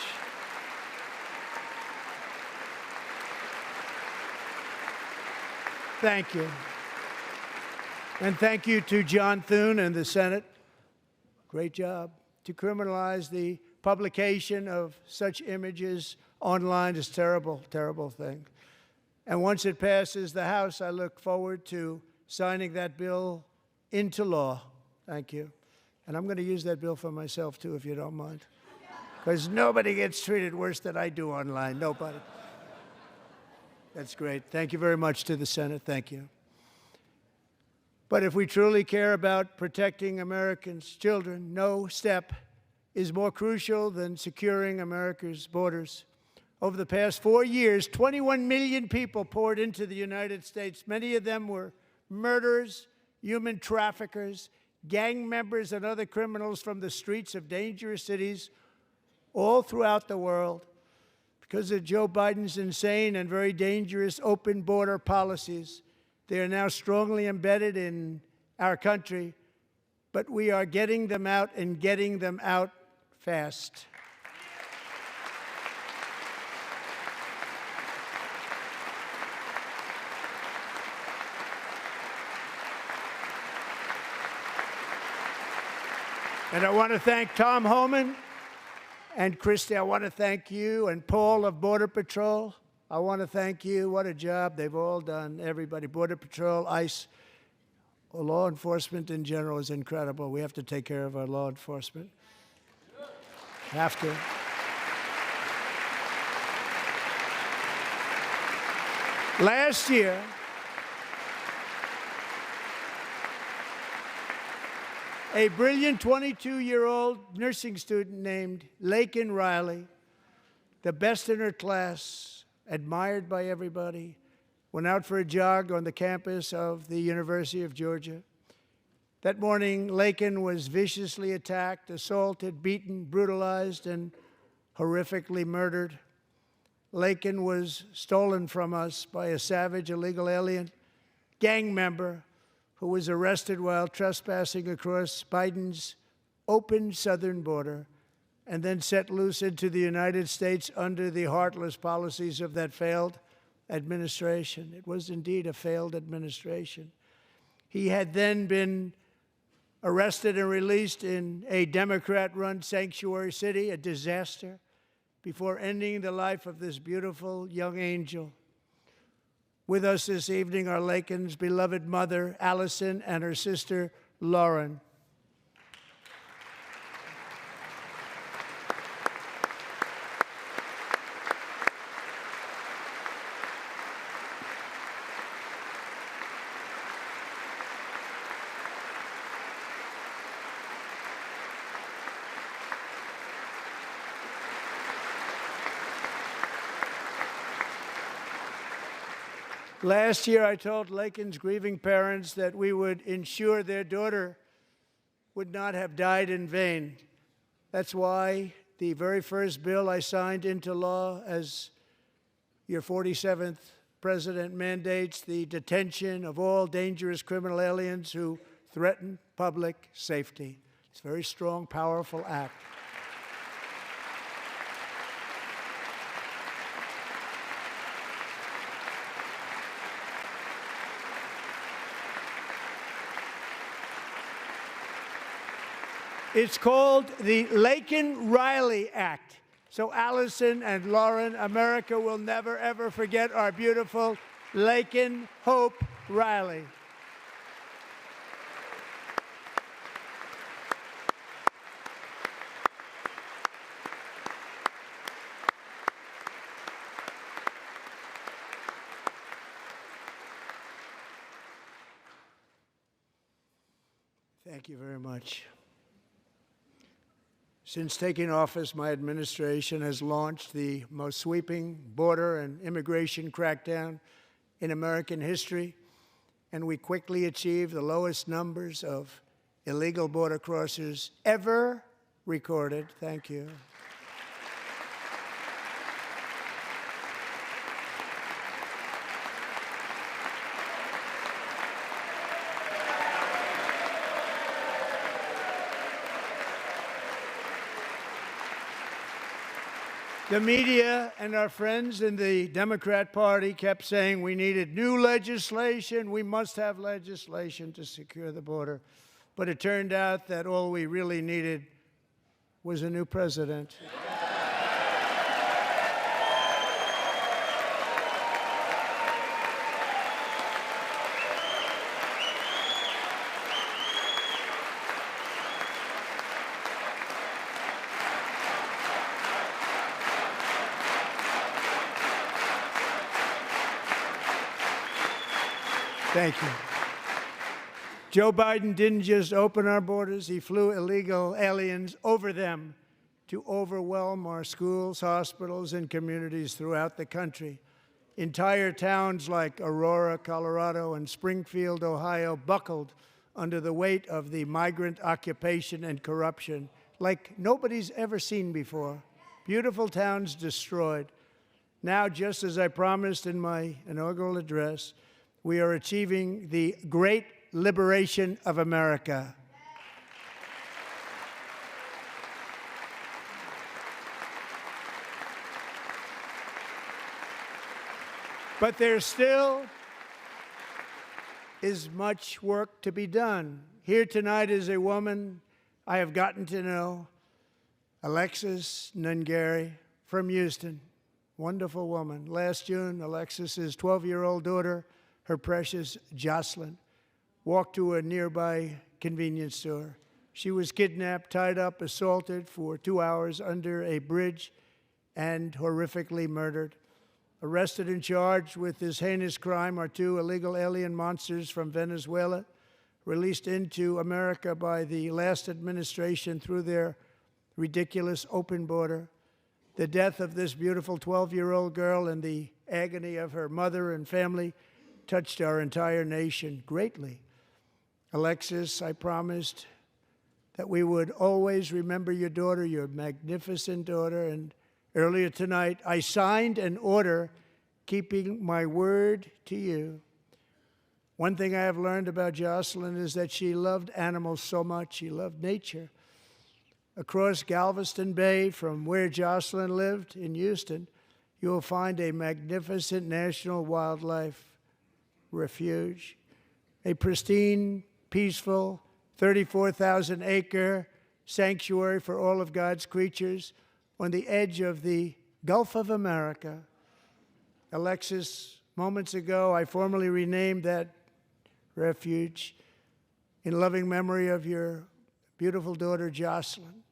Thank you. And thank you to John Thune and the Senate. Great job. To criminalize the publication of such images online is a terrible, terrible thing. And once it passes the House, I look forward to signing that bill into law. Thank you. And I'm going to use that bill for myself, too, if you don't mind. Because nobody gets treated worse than I do online. Nobody. That's great. Thank you very much to the Senate. Thank you. But if we truly care about protecting Americans' children, no step is more crucial than securing America's borders. Over the past 4 years, 21 million people poured into the United States. Many of them were murderers, human traffickers, gang members, and other criminals from the streets of dangerous cities all throughout the world. Because of Joe Biden's insane and very dangerous open border policies, they are now strongly embedded in our country, but we are getting them out and getting them out fast. And I want to thank Tom Homan and Christy. I want to thank you and Paul of Border Patrol. I want to thank you. What a job they've all done, everybody. Border Patrol, ICE, law enforcement in general is incredible. We have to take care of our law enforcement. Have to. Last year, a brilliant 22-year-old nursing student named Laken Riley, the best in her class, admired by everybody, went out for a jog on the campus of the University of Georgia. That morning, Laken was viciously attacked, assaulted, beaten, brutalized, and horrifically murdered. Laken was stolen from us by a savage illegal alien gang member who was arrested while trespassing across Biden's open southern border and then set loose into the United States under the heartless policies of that failed administration. It was indeed a failed administration. He had then been arrested and released in a Democrat-run sanctuary city, a disaster, before ending the life of this beautiful young angel. With us this evening are Laken's beloved mother, Allison, and her sister, Lauren. Last year, I told Laken's grieving parents that we would ensure their daughter would not have died in vain. That's why the very first bill I signed into law as your 47th president mandates the detention of all dangerous criminal aliens who threaten public safety. It's a very strong, powerful act. It's called the Laken-Riley Act. So Allison and Lauren, America will never, ever forget our beautiful Laken Hope Riley. Thank you very much. Since taking office, my administration has launched the most sweeping border and immigration crackdown in American history, and we quickly achieved the lowest numbers of illegal border crossers ever recorded. Thank you. The media and our friends in the Democrat Party kept saying we needed new legislation, we must have legislation to secure the border. But it turned out that all we really needed was a new president. Thank you. Joe Biden didn't just open our borders, he flew illegal aliens over them to overwhelm our schools, hospitals, and communities throughout the country. Entire towns like Aurora, Colorado, and Springfield, Ohio, buckled under the weight of the migrant occupation and corruption like nobody's ever seen before. Beautiful towns destroyed. Now, just as I promised in my inaugural address, we are achieving the great liberation of America. But there still is much work to be done. Here tonight is a woman I have gotten to know Alexis Nungary from Houston. Wonderful woman. Last June, Alexis's 12-year-old daughter, her precious Jocelyn, walked to a nearby convenience store. She was kidnapped, tied up, assaulted for 2 hours under a bridge, and horrifically murdered. Arrested and charged with this heinous crime are 2 illegal alien monsters from Venezuela, released into America by the last administration through their ridiculous open border. The death of this beautiful 12-year-old girl and the agony of her mother and family touched our entire nation greatly. Alexis, I promised that we would always remember your daughter, your magnificent daughter, and earlier tonight I signed an order keeping my word to you. One thing I have learned about Jocelyn is that she loved animals so much. She loved nature. Across Galveston Bay, from where Jocelyn lived in Houston, you will find a magnificent national wildlife refuge, a pristine, peaceful, 34,000-acre sanctuary for all of God's creatures on the edge of the Gulf of America. Alexis, moments ago, I formally renamed that refuge in loving memory of your beautiful daughter, Jocelyn.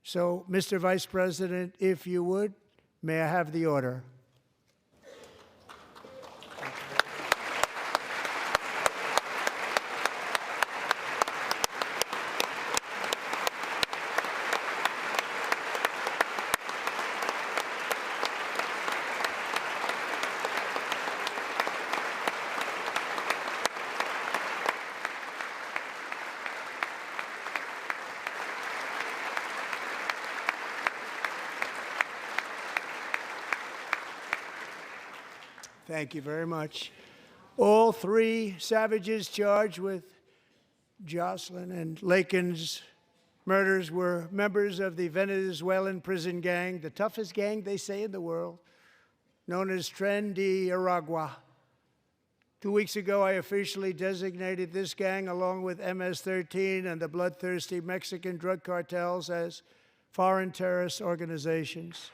So, Mr. Vice President, if you would, may I have the order? Thank you very much. All 3 savages charged with Jocelyn and Lakin's murders were members of the Venezuelan prison gang, the toughest gang, they say, in the world, known as Tren de Aragua. 2 weeks ago, I officially designated this gang, along with MS-13 and the bloodthirsty Mexican drug cartels, as foreign terrorist organizations.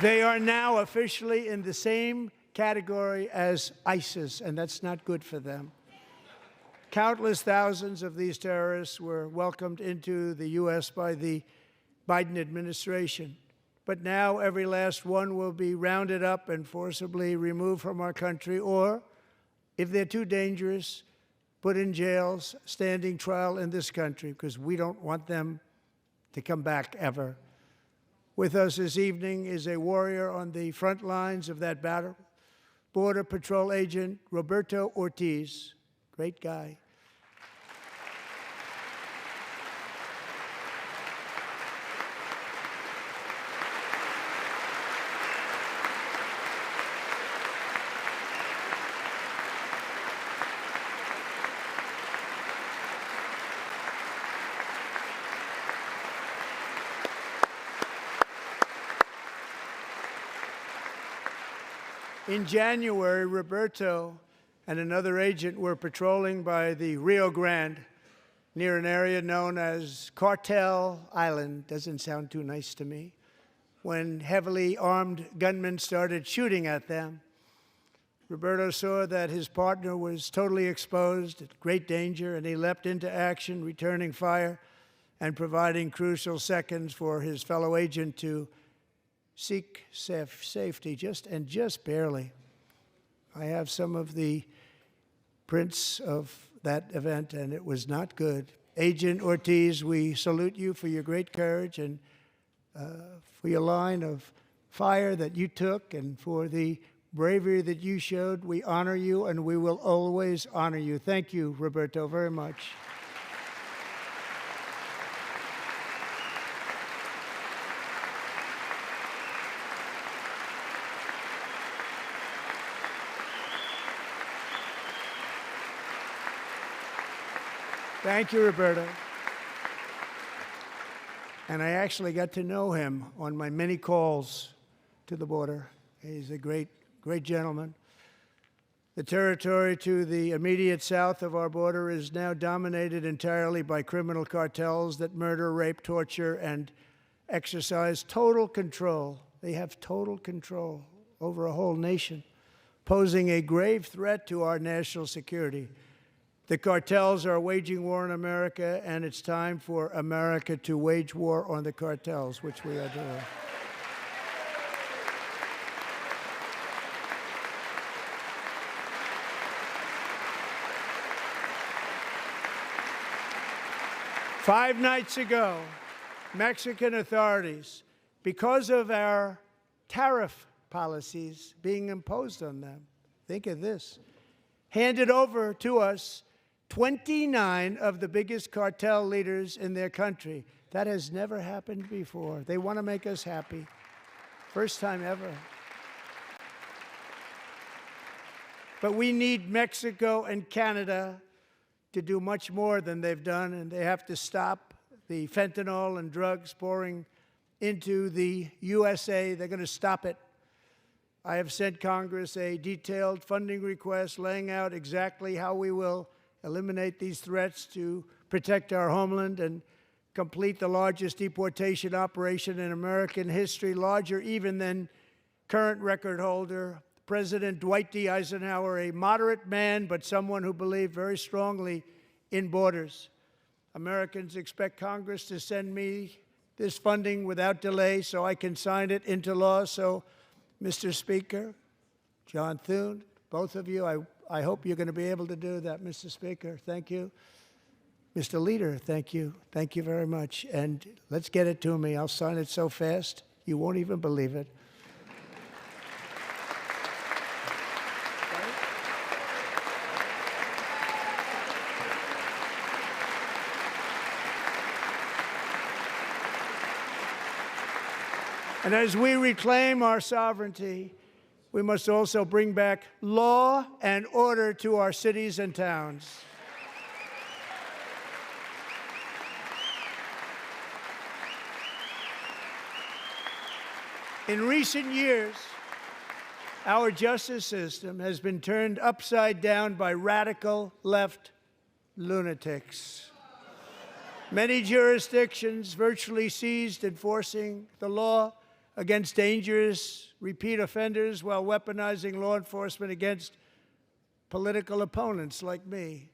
They are now officially in the same category as ISIS, and that's not good for them. Countless thousands of these terrorists were welcomed into the U.S. by the Biden administration. But now every last one will be rounded up and forcibly removed from our country, or, if they're too dangerous, put in jails, standing trial in this country, because we don't want them to come back ever. With us this evening is a warrior on the front lines of that battle, Border Patrol Agent Roberto Ortiz. Great guy. In January, Roberto and another agent were patrolling by the Rio Grande near an area known as Cartel Island. Doesn't sound too nice to me. When heavily armed gunmen started shooting at them, Roberto saw that his partner was totally exposed, at great danger, and he leapt into action, returning fire and providing crucial seconds for his fellow agent to seek safety, just barely. I have some of the prints of that event, and it was not good. Agent Ortiz, we salute you for your great courage and for your line of fire that you took and for the bravery that you showed. We honor you, and we will always honor you. Thank you, Roberto, very much. Thank you, Roberta. And I actually got to know him on my many calls to the border. He's a great, great gentleman. The territory to the immediate south of our border is now dominated entirely by criminal cartels that murder, rape, torture, and exercise total control. They have total control over a whole nation, posing a grave threat to our national security. The cartels are waging war in America, and it's time for America to wage war on the cartels, which we are doing. Five nights ago, Mexican authorities, because of our tariff policies being imposed on them, think of this, handed over to us 29 of the biggest cartel leaders in their country. That has never happened before. They want to make us happy. First time ever. But we need Mexico and Canada to do much more than they've done, and they have to stop the fentanyl and drugs pouring into the USA. They're going to stop it. I have sent Congress a detailed funding request laying out exactly how we will eliminate these threats to protect our homeland and complete the largest deportation operation in American history, larger even than current record holder, President Dwight D. Eisenhower, a moderate man, but someone who believed very strongly in borders. Americans expect Congress to send me this funding without delay so I can sign it into law. So, Mr. Speaker, John Thune, both of you, I hope you're going to be able to do that, Mr. Speaker. Thank you. Mr. Leader, thank you. Thank you very much. And let's get it to me. I'll sign it so fast, you won't even believe it. And as we reclaim our sovereignty, we must also bring back law and order to our cities and towns. In recent years, our justice system has been turned upside down by radical left lunatics. Many jurisdictions virtually ceased enforcing the law against dangerous repeat offenders while weaponizing law enforcement against political opponents like me.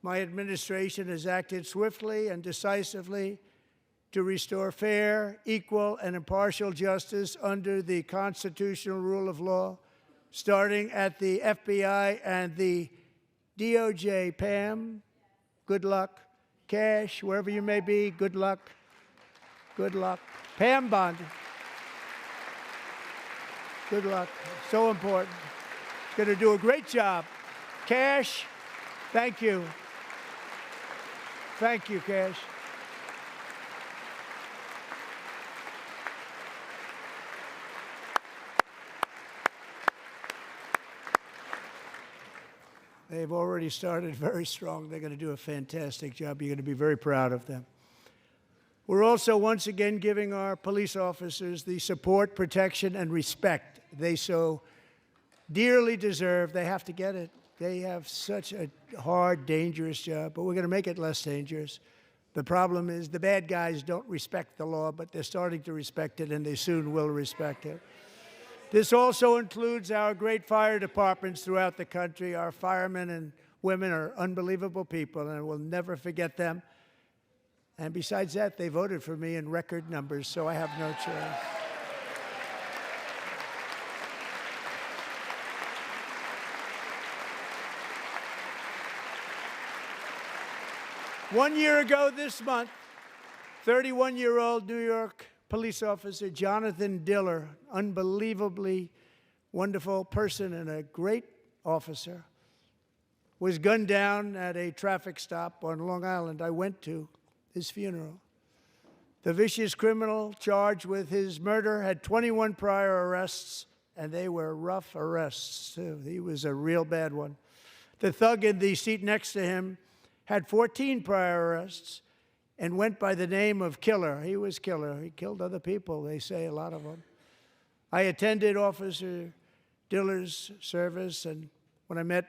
My administration has acted swiftly and decisively to restore fair, equal, and impartial justice under the constitutional rule of law, starting at the FBI and the DOJ. Pam, good luck. Cash, wherever you may be, good luck. Good luck. Pam Bondi. Good luck. So important. Going to do a great job. Cash, thank you. Thank you, Cash. They've already started very strong. They're going to do a fantastic job. You're going to be very proud of them. We're also once again giving our police officers the support, protection, and respect they so dearly deserve. They have to get it. They have such a hard, dangerous job, but we're going to make it less dangerous. The problem is the bad guys don't respect the law, but they're starting to respect it, and they soon will respect it. This also includes our great fire departments throughout the country. Our firemen and women are unbelievable people, and we'll never forget them. And besides that, they voted for me in record numbers, so I have no choice. One year ago this month, 31-year-old New York police officer Jonathan Diller, unbelievably wonderful person and a great officer, was gunned down at a traffic stop on Long Island. I went to his funeral. The vicious criminal charged with his murder had 21 prior arrests, and they were rough arrests, too. He was a real bad one. The thug in the seat next to him had 14 prior arrests, and went by the name of Killer. He was Killer. He killed other people, they say, a lot of them. I attended Officer Diller's service, and when I met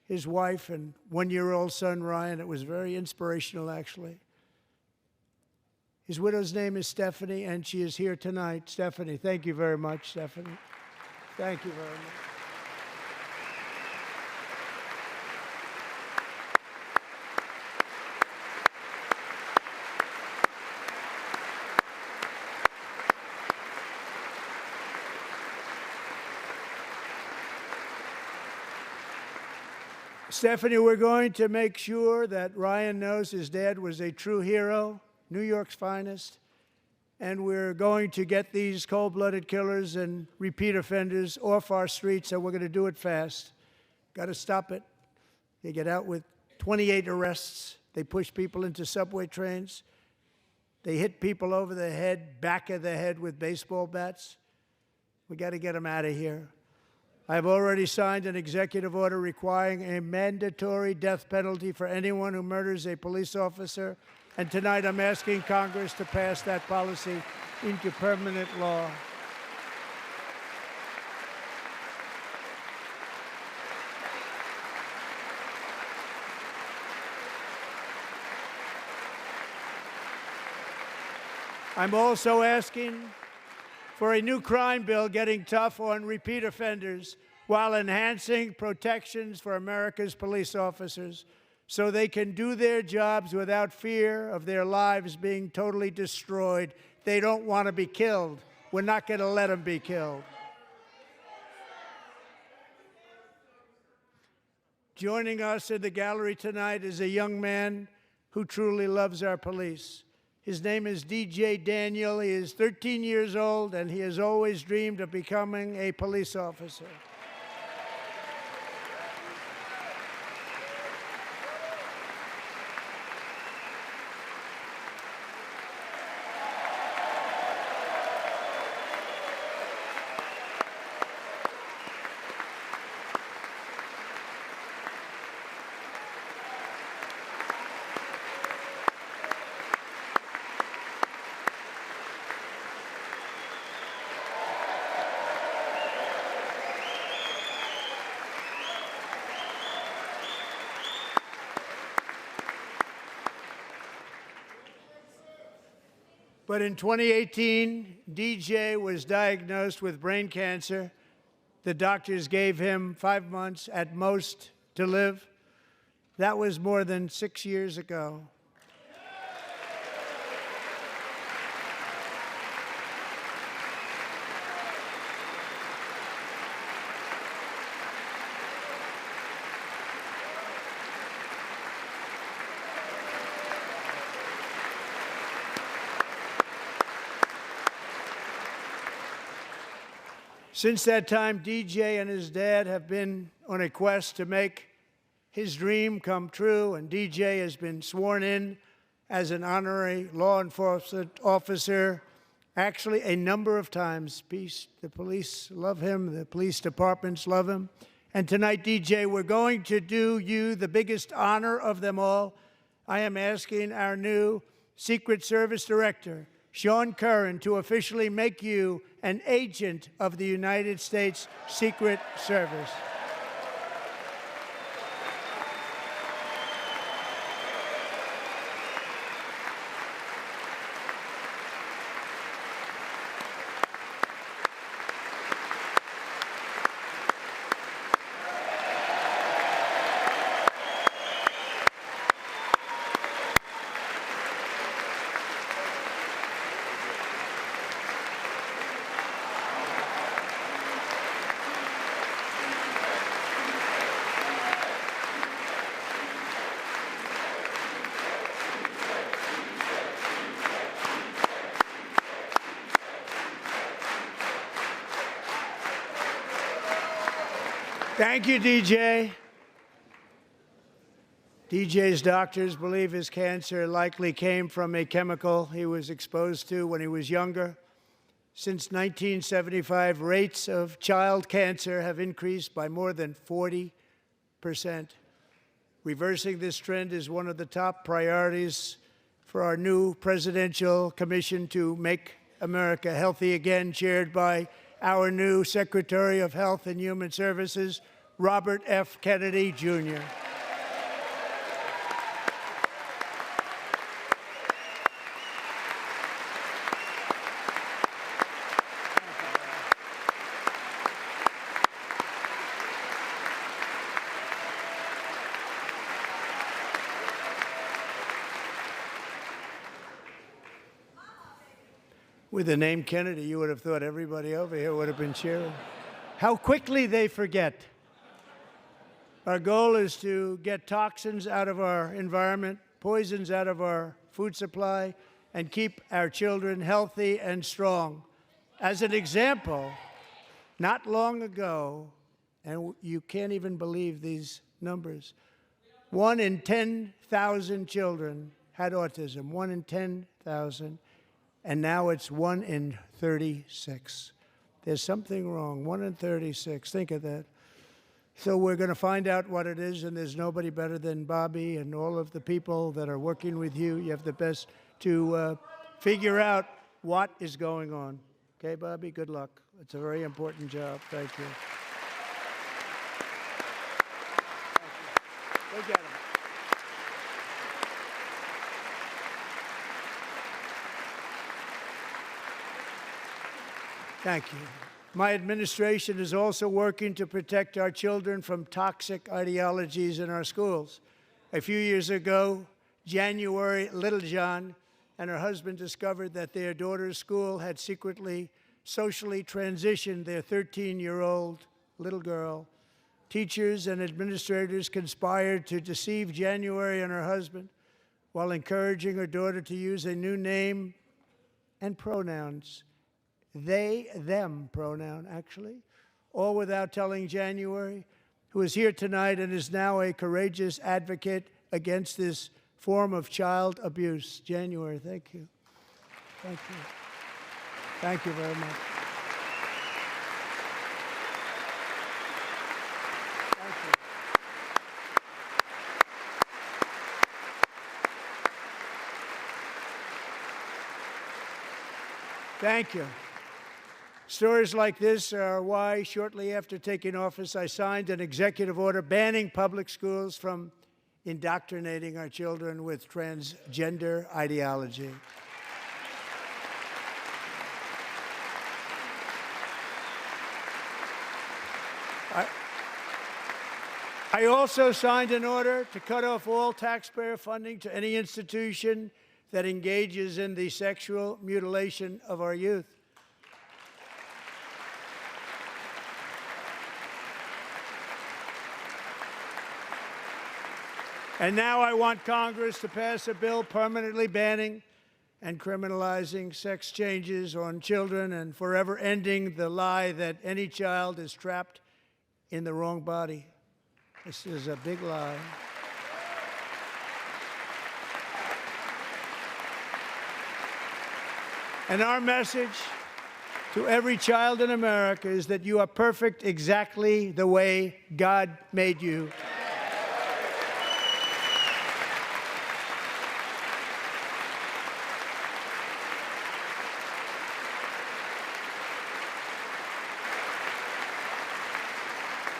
his wife and one-year-old son, Ryan, it was very inspirational, actually. His widow's name is Stephanie, and she is here tonight. Stephanie, thank you very much, Stephanie. Thank you very much. Stephanie, we're going to make sure that Ryan knows his dad was a true hero, New York's finest, and we're going to get these cold-blooded killers and repeat offenders off our streets, and we're going to do it fast. Got to stop it. They get out with 28 arrests. They push people into subway trains. They hit people over the head, back of the head with baseball bats. We got to get them out of here. I've already signed an executive order requiring a mandatory death penalty for anyone who murders a police officer, and tonight I'm asking Congress to pass that policy into permanent law. I'm also asking for a new crime bill getting tough on repeat offenders while enhancing protections for America's police officers so they can do their jobs without fear of their lives being totally destroyed. They don't want to be killed. We're not going to let them be killed. Joining us in the gallery tonight is a young man who truly loves our police. His name is DJ Daniel. He is 13 years old, and he has always dreamed of becoming a police officer. But in 2018, DJ was diagnosed with brain cancer. The doctors gave him 5 months at most to live. That was more than 6 years ago. Since that time, DJ and his dad have been on a quest to make his dream come true, and DJ has been sworn in as an honorary law enforcement officer, actually a number of times. The police love him, the police departments love him. And tonight, DJ, we're going to do you the biggest honor of them all. I am asking our new Secret Service Director, Sean Curran, to officially make you an agent of the United States Secret Service. Thank you, DJ. DJ's doctors believe his cancer likely came from a chemical he was exposed to when he was younger. Since 1975, rates of child cancer have increased by more than 40%. Reversing this trend is one of the top priorities for our new presidential commission to make America healthy again, chaired by our new Secretary of Health and Human Services, Robert F. Kennedy, Jr. With the name Kennedy, you would have thought everybody over here would have been cheering. How quickly they forget. Our goal is to get toxins out of our environment, poisons out of our food supply, and keep our children healthy and strong. As an example, not long ago, and you can't even believe these numbers, 1 in 10,000 children had autism, 1 in 10,000. And now it's 1 in 36. There's something wrong, 1 in 36. Think of that. So we're going to find out what it is, and there's nobody better than Bobby and all of the people that are working with you. You have the best to figure out what is going on. Okay, Bobby, good luck. It's a very important job. Thank you. Go get him. Thank you. My administration is also working to protect our children from toxic ideologies in our schools. A few years ago, January Littlejohn and her husband discovered that their daughter's school had secretly socially transitioned their 13-year-old little girl. Teachers and administrators conspired to deceive January and her husband while encouraging her daughter to use a new name and pronouns. They, them pronoun, actually, all without telling January, who is here tonight and is now a courageous advocate against this form of child abuse. January, thank you. Thank you. Thank you very much. Thank you. Thank you. Stories like this are why, shortly after taking office, I signed an executive order banning public schools from indoctrinating our children with transgender ideology. I also signed an order to cut off all taxpayer funding to any institution that engages in the sexual mutilation of our youth. And now I want Congress to pass a bill permanently banning and criminalizing sex changes on children and forever ending the lie that any child is trapped in the wrong body. This is a big lie. And our message to every child in America is that you are perfect exactly the way God made you.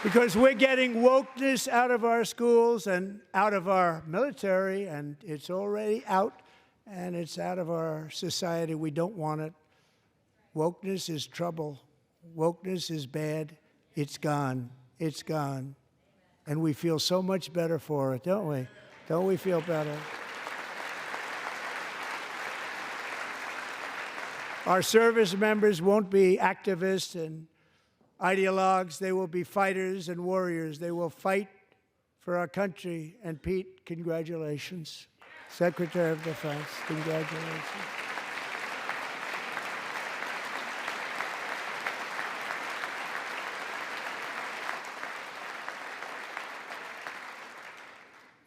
Because we're getting wokeness out of our schools and out of our military, and it's already out, and it's out of our society. We don't want it. Wokeness is trouble. Wokeness is bad. It's gone. It's gone. And we feel so much better for it, don't we? Don't we feel better? Our service members won't be activists and ideologues. They will be fighters and warriors. They will fight for our country. And Pete, congratulations. Secretary of Defense, congratulations.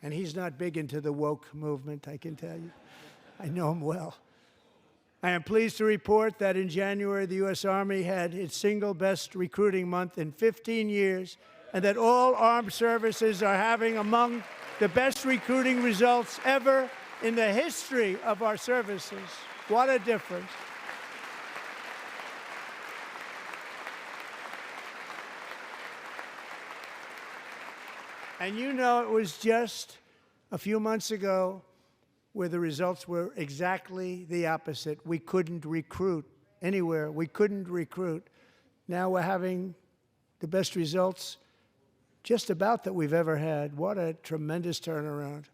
And he's not big into the woke movement, I can tell you. I know him well. I am pleased to report that in January, the U.S. Army had its single best recruiting month in 15 years, and that all armed services are having among the best recruiting results ever in the history of our services. What a difference. And you know, it was just a few months ago where the results were exactly the opposite. We couldn't recruit anywhere. We couldn't recruit. Now we're having the best results just about that we've ever had. What a tremendous turnaround.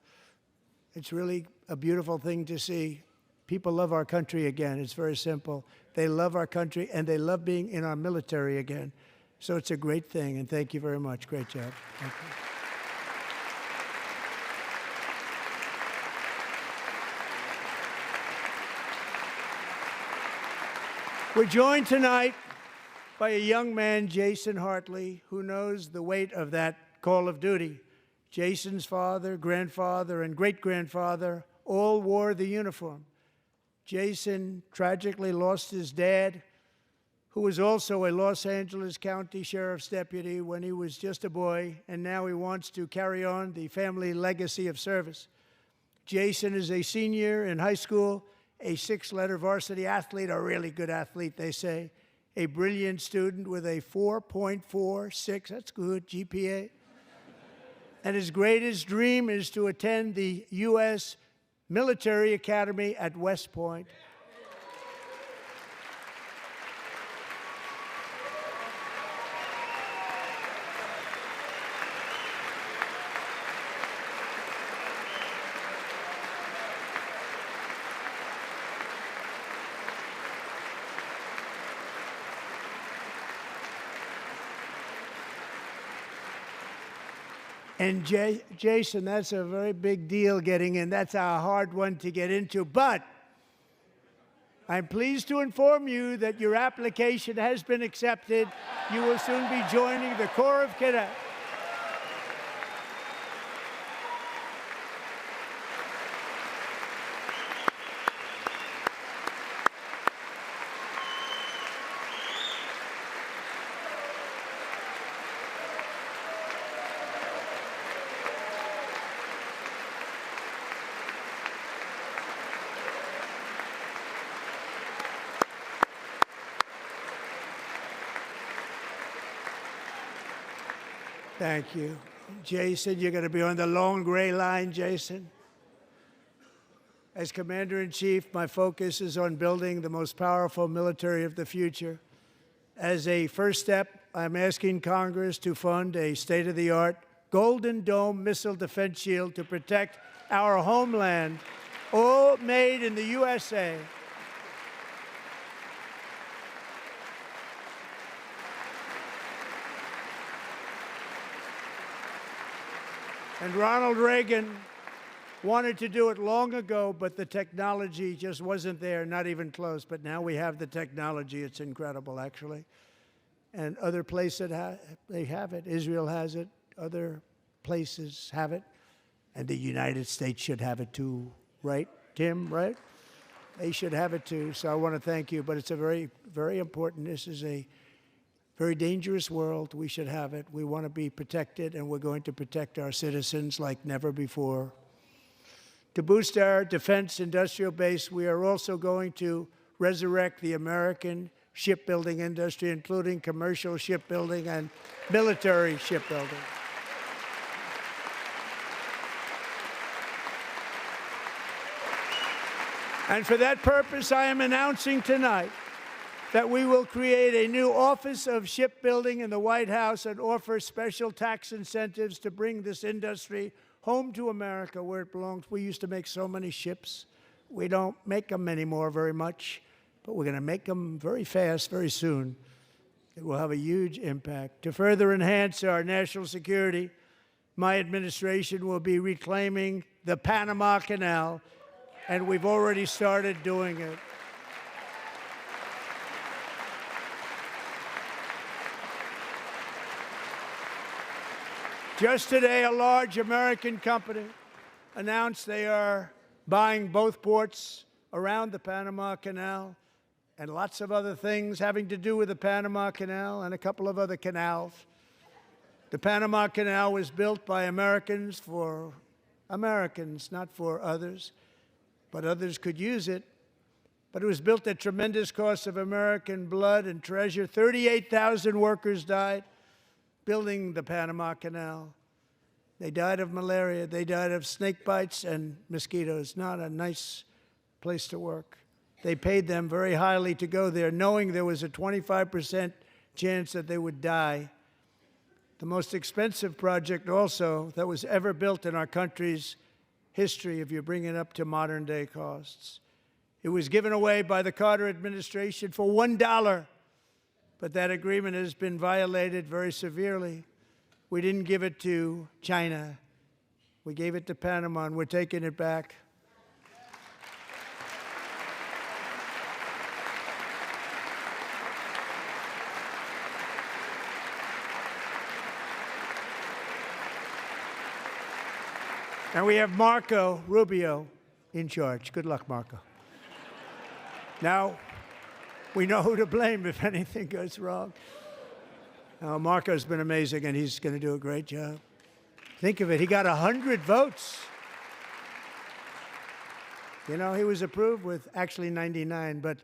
It's really a beautiful thing to see. People love our country again. It's very simple. They love our country, and they love being in our military again. So it's a great thing, and thank you very much. Great job. Thank you. We're joined tonight by a young man, Jason Hartley, who knows the weight of that call of duty. Jason's father, grandfather, and great-grandfather all wore the uniform. Jason tragically lost his dad, who was also a Los Angeles County Sheriff's deputy when he was just a boy, and now he wants to carry on the family legacy of service. Jason is a senior in high school, a six-letter varsity athlete, a really good athlete, they say, a brilliant student with a 4.46, that's good, GPA. And his greatest dream is to attend the U.S. Military Academy at West Point. And Jason, that's a very big deal getting in. That's a hard one to get into. But I'm pleased to inform you that your application has been accepted. You will soon be joining the Corps of Cadets. Thank you. Jason, you're going to be on the long gray line, Jason. As Commander-in-Chief, my focus is on building the most powerful military of the future. As a first step, I'm asking Congress to fund a state-of-the-art Golden Dome missile defense shield to protect our homeland, all made in the USA. And Ronald Reagan wanted to do it long ago, but the technology just wasn't there, not even close. But now we have the technology. It's incredible, actually. And other places, they have it. Israel has it. Other places have it. And the United States should have it too, right, Tim, right? They should have it too. So I want to thank you. But it's a very, very important. This is a very dangerous world. We should have it. We want to be protected, and we're going to protect our citizens like never before. To boost our defense industrial base, we are also going to resurrect the American shipbuilding industry, including commercial shipbuilding and military shipbuilding. And for that purpose, I am announcing tonight that we will create a new Office of Shipbuilding in the White House and offer special tax incentives to bring this industry home to America where it belongs. We used to make so many ships. We don't make them anymore very much, but we're going to make them very fast, very soon. It will have a huge impact. To further enhance our national security, my administration will be reclaiming the Panama Canal, and we've already started doing it. Just today, a large American company announced they are buying both ports around the Panama Canal and lots of other things having to do with the Panama Canal and a couple of other canals. The Panama Canal was built by Americans for Americans, not for others, but others could use it. But it was built at tremendous cost of American blood and treasure. 38,000 workers died building the Panama Canal. They died of malaria. They died of snake bites and mosquitoes. Not a nice place to work. They paid them very highly to go there, knowing there was a 25% chance that they would die. The most expensive project also that was ever built in our country's history, if you bring it up to modern day costs. It was given away by the Carter administration for $1, but that agreement has been violated very severely. We didn't give it to China. We gave it to Panama, and we're taking it back. And we have Marco Rubio in charge. Good luck, Marco. Now, we know who to blame if anything goes wrong. Marco's been amazing, and he's going to do a great job. Think of it. He got 100 votes. You know, he was approved with actually 99, but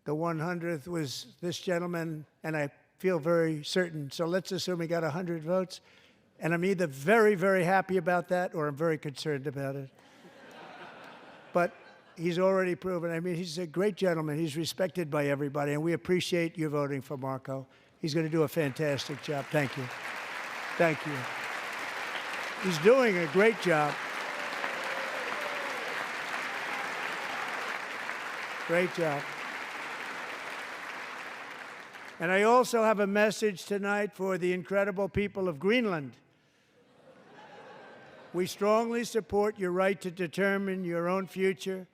the 100th was this gentleman, and I feel very certain. So let's assume he got 100 votes. And I'm either very, very happy about that or I'm very concerned about it. But he's already proven. I mean, he's a great gentleman. He's respected by everybody, and we appreciate you voting for Marco. He's going to do a fantastic job. Thank you. Thank you. He's doing a great job. Great job. And I also have a message tonight for the incredible people of Greenland. We strongly support your right to determine your own future.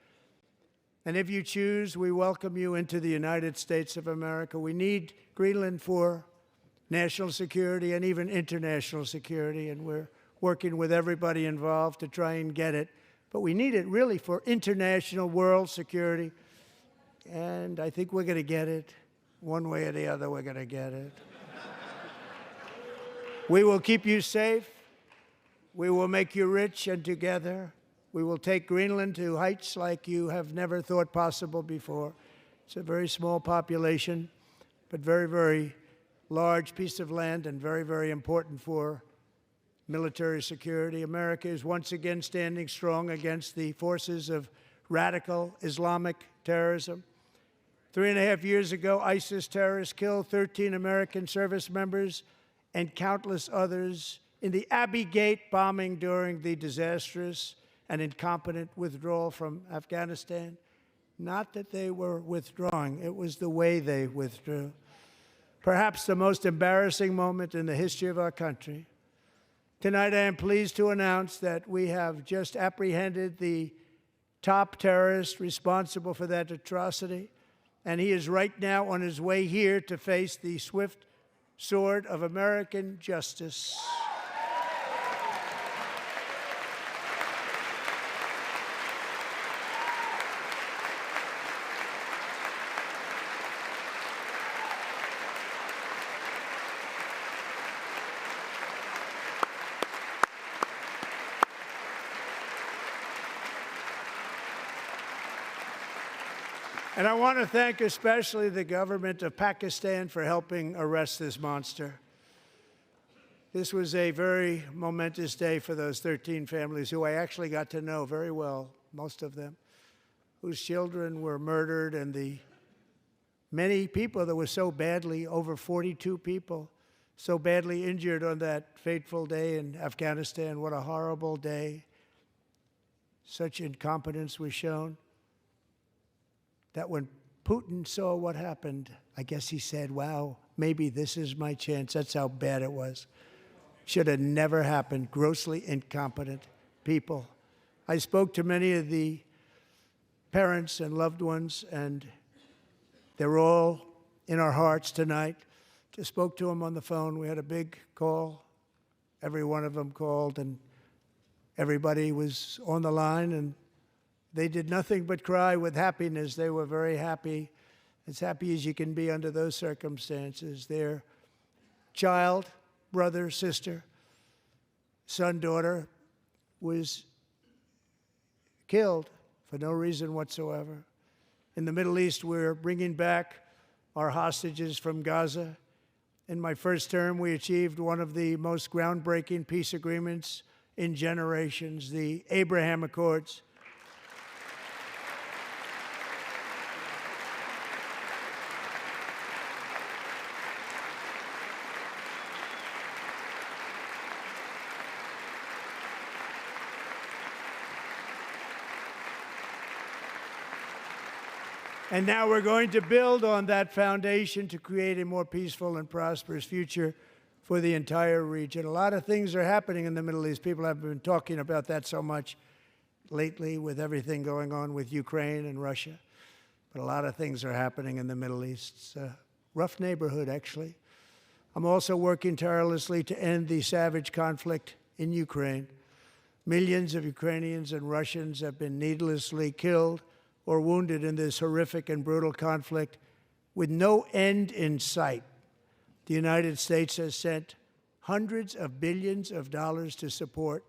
And if you choose, we welcome you into the United States of America. We need Greenland for national security and even international security, and we're working with everybody involved to try and get it. But we need it really for international world security, and I think we're going to get it. One way or the other, we're going to get it. We will keep you safe. We will make you rich, and together we will take Greenland to heights like you have never thought possible before. It's a very small population, but very, very large piece of land and very, very important for military security. America is once again standing strong against the forces of radical Islamic terrorism. 3.5 years ago, ISIS terrorists killed 13 American service members and countless others in the Abbey Gate bombing during the disastrous and incompetent withdrawal from Afghanistan. Not that they were withdrawing, it was the way they withdrew. Perhaps the most embarrassing moment in the history of our country. Tonight, I am pleased to announce that we have just apprehended the top terrorist responsible for that atrocity, and he is right now on his way here to face the swift sword of American justice. And I want to thank especially the government of Pakistan for helping arrest this monster. This was a very momentous day for those 13 families who I actually got to know very well, most of them, whose children were murdered, and the many people that were so badly, over 42 people, so badly injured on that fateful day in Afghanistan. What a horrible day. Such incompetence was shown that when Putin saw what happened, I guess he said, wow, maybe this is my chance. That's how bad it was. Should have never happened. Grossly incompetent people. I spoke to many of the parents and loved ones, and they're all in our hearts tonight. Just spoke to them on the phone. We had a big call. Every one of them called, and everybody was on the line, and they did nothing but cry with happiness. They were very happy, as happy as you can be under those circumstances. Their child brother, sister, son, daughter was killed for no reason whatsoever. In the Middle East, we're bringing back our hostages from Gaza. In my first term, we achieved one of the most groundbreaking peace agreements in generations, the Abraham Accords. And now we're going to build on that foundation to create a more peaceful and prosperous future for the entire region. A lot of things are happening in the Middle East. People have been talking about that so much lately with everything going on with Ukraine and Russia. But a lot of things are happening in the Middle East. It's a rough neighborhood, actually. I'm also working tirelessly to end the savage conflict in Ukraine. Millions of Ukrainians and Russians have been needlessly killed or wounded in this horrific and brutal conflict with no end in sight. The United States has sent hundreds of billions of dollars to support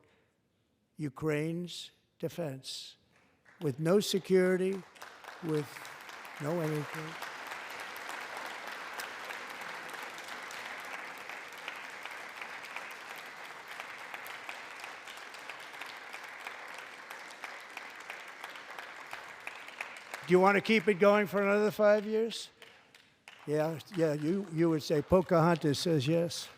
Ukraine's defense with no security, with no anything. Do you want to keep it going for another 5 years? Yeah, you would say Pocahontas says yes.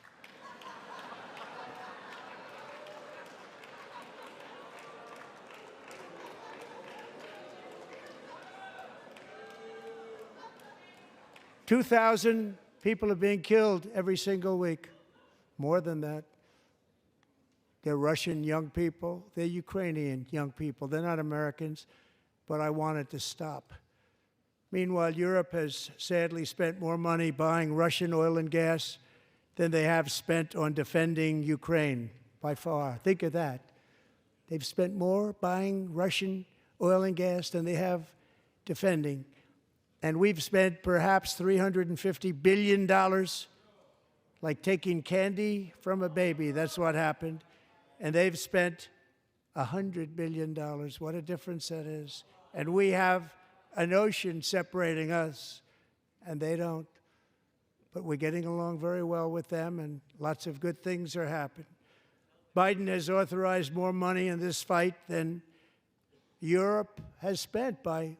"2,000 people are being killed every single week. More than that. They're Russian young people. They're Ukrainian young people. They're not Americans. But I want it to stop. Meanwhile, Europe has sadly spent more money buying Russian oil and gas than they have spent on defending Ukraine, by far. Think of that. They've spent more buying Russian oil and gas than they have defending. And we've spent perhaps $350 billion, like taking candy from a baby. That's what happened. And they've spent $100 billion. What a difference that is. And we have an ocean separating us, and they don't. But we're getting along very well with them, and lots of good things are happening. Biden has authorized more money in this fight than Europe has spent by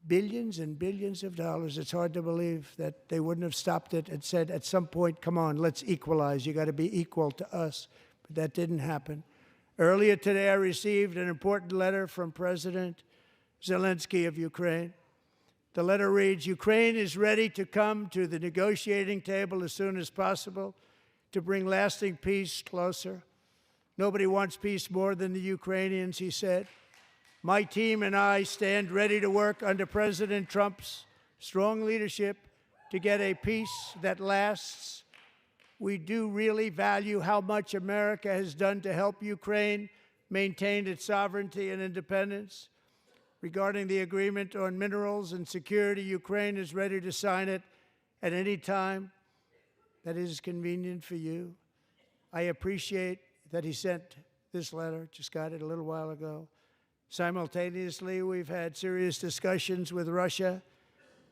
billions and billions of dollars. It's hard to believe that they wouldn't have stopped it and said, at some point, come on, let's equalize. You got to be equal to us. But that didn't happen. Earlier today, I received an important letter from President Zelensky of Ukraine. The letter reads, "Ukraine is ready to come to the negotiating table as soon as possible to bring lasting peace closer. Nobody wants peace more than the Ukrainians," he said. "My team and I stand ready to work under President Trump's strong leadership to get a peace that lasts. We do really value how much America has done to help Ukraine maintain its sovereignty and independence. Regarding the agreement on minerals and security, Ukraine is ready to sign it at any time that is convenient for you." I appreciate that he sent this letter, just got it a little while ago. Simultaneously, we've had serious discussions with Russia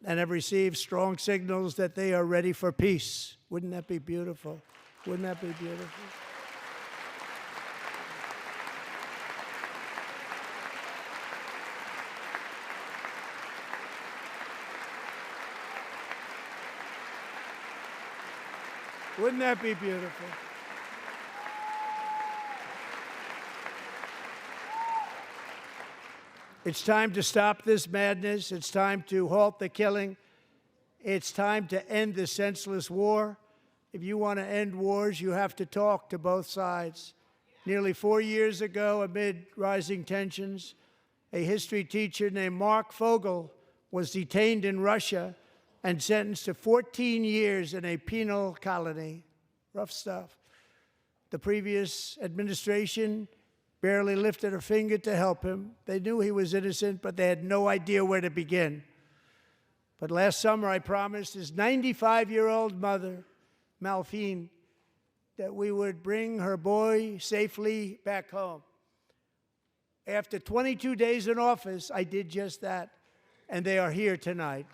and have received strong signals that they are ready for peace. Wouldn't that be beautiful? Wouldn't that be beautiful? Wouldn't that be beautiful? It's time to stop this madness. It's time to halt the killing. It's time to end this senseless war. If you want to end wars, you have to talk to both sides. Nearly 4 years ago, amid rising tensions, a history teacher named Mark Fogel was detained in Russia and sentenced to 14 years in a penal colony. Rough stuff. The previous administration barely lifted a finger to help him. They knew he was innocent, but they had no idea where to begin. But last summer, I promised his 95-year-old mother, Malphine, that we would bring her boy safely back home. After 22 days in office, I did just that, and they are here tonight.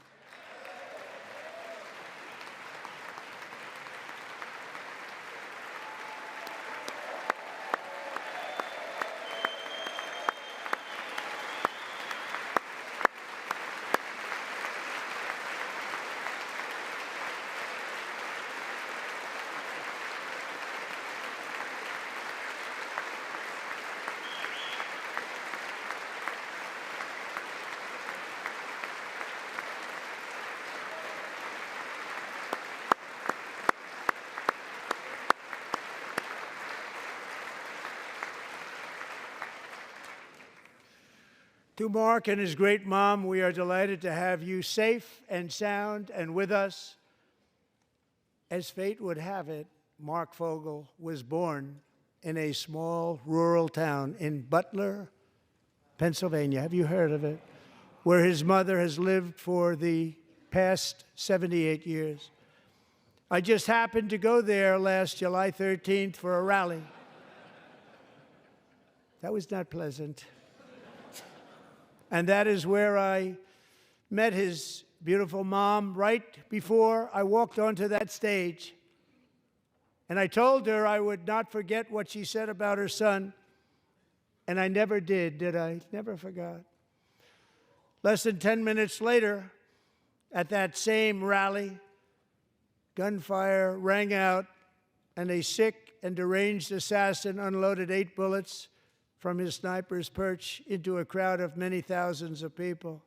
To Mark and his great mom, we are delighted to have you safe and sound and with us. As fate would have it, Mark Fogel was born in a small rural town in Butler, Pennsylvania. Have you heard of it? Where his mother has lived for the past 78 years. I just happened to go there last July 13th for a rally. That was not pleasant. And that is where I met his beautiful mom right before I walked onto that stage. And I told her I would not forget what she said about her son. And I never did I? Never forgot. Less than 10 minutes later, at that same rally, gunfire rang out, and a sick and deranged assassin unloaded 8 bullets from his sniper's perch into a crowd of many thousands of people.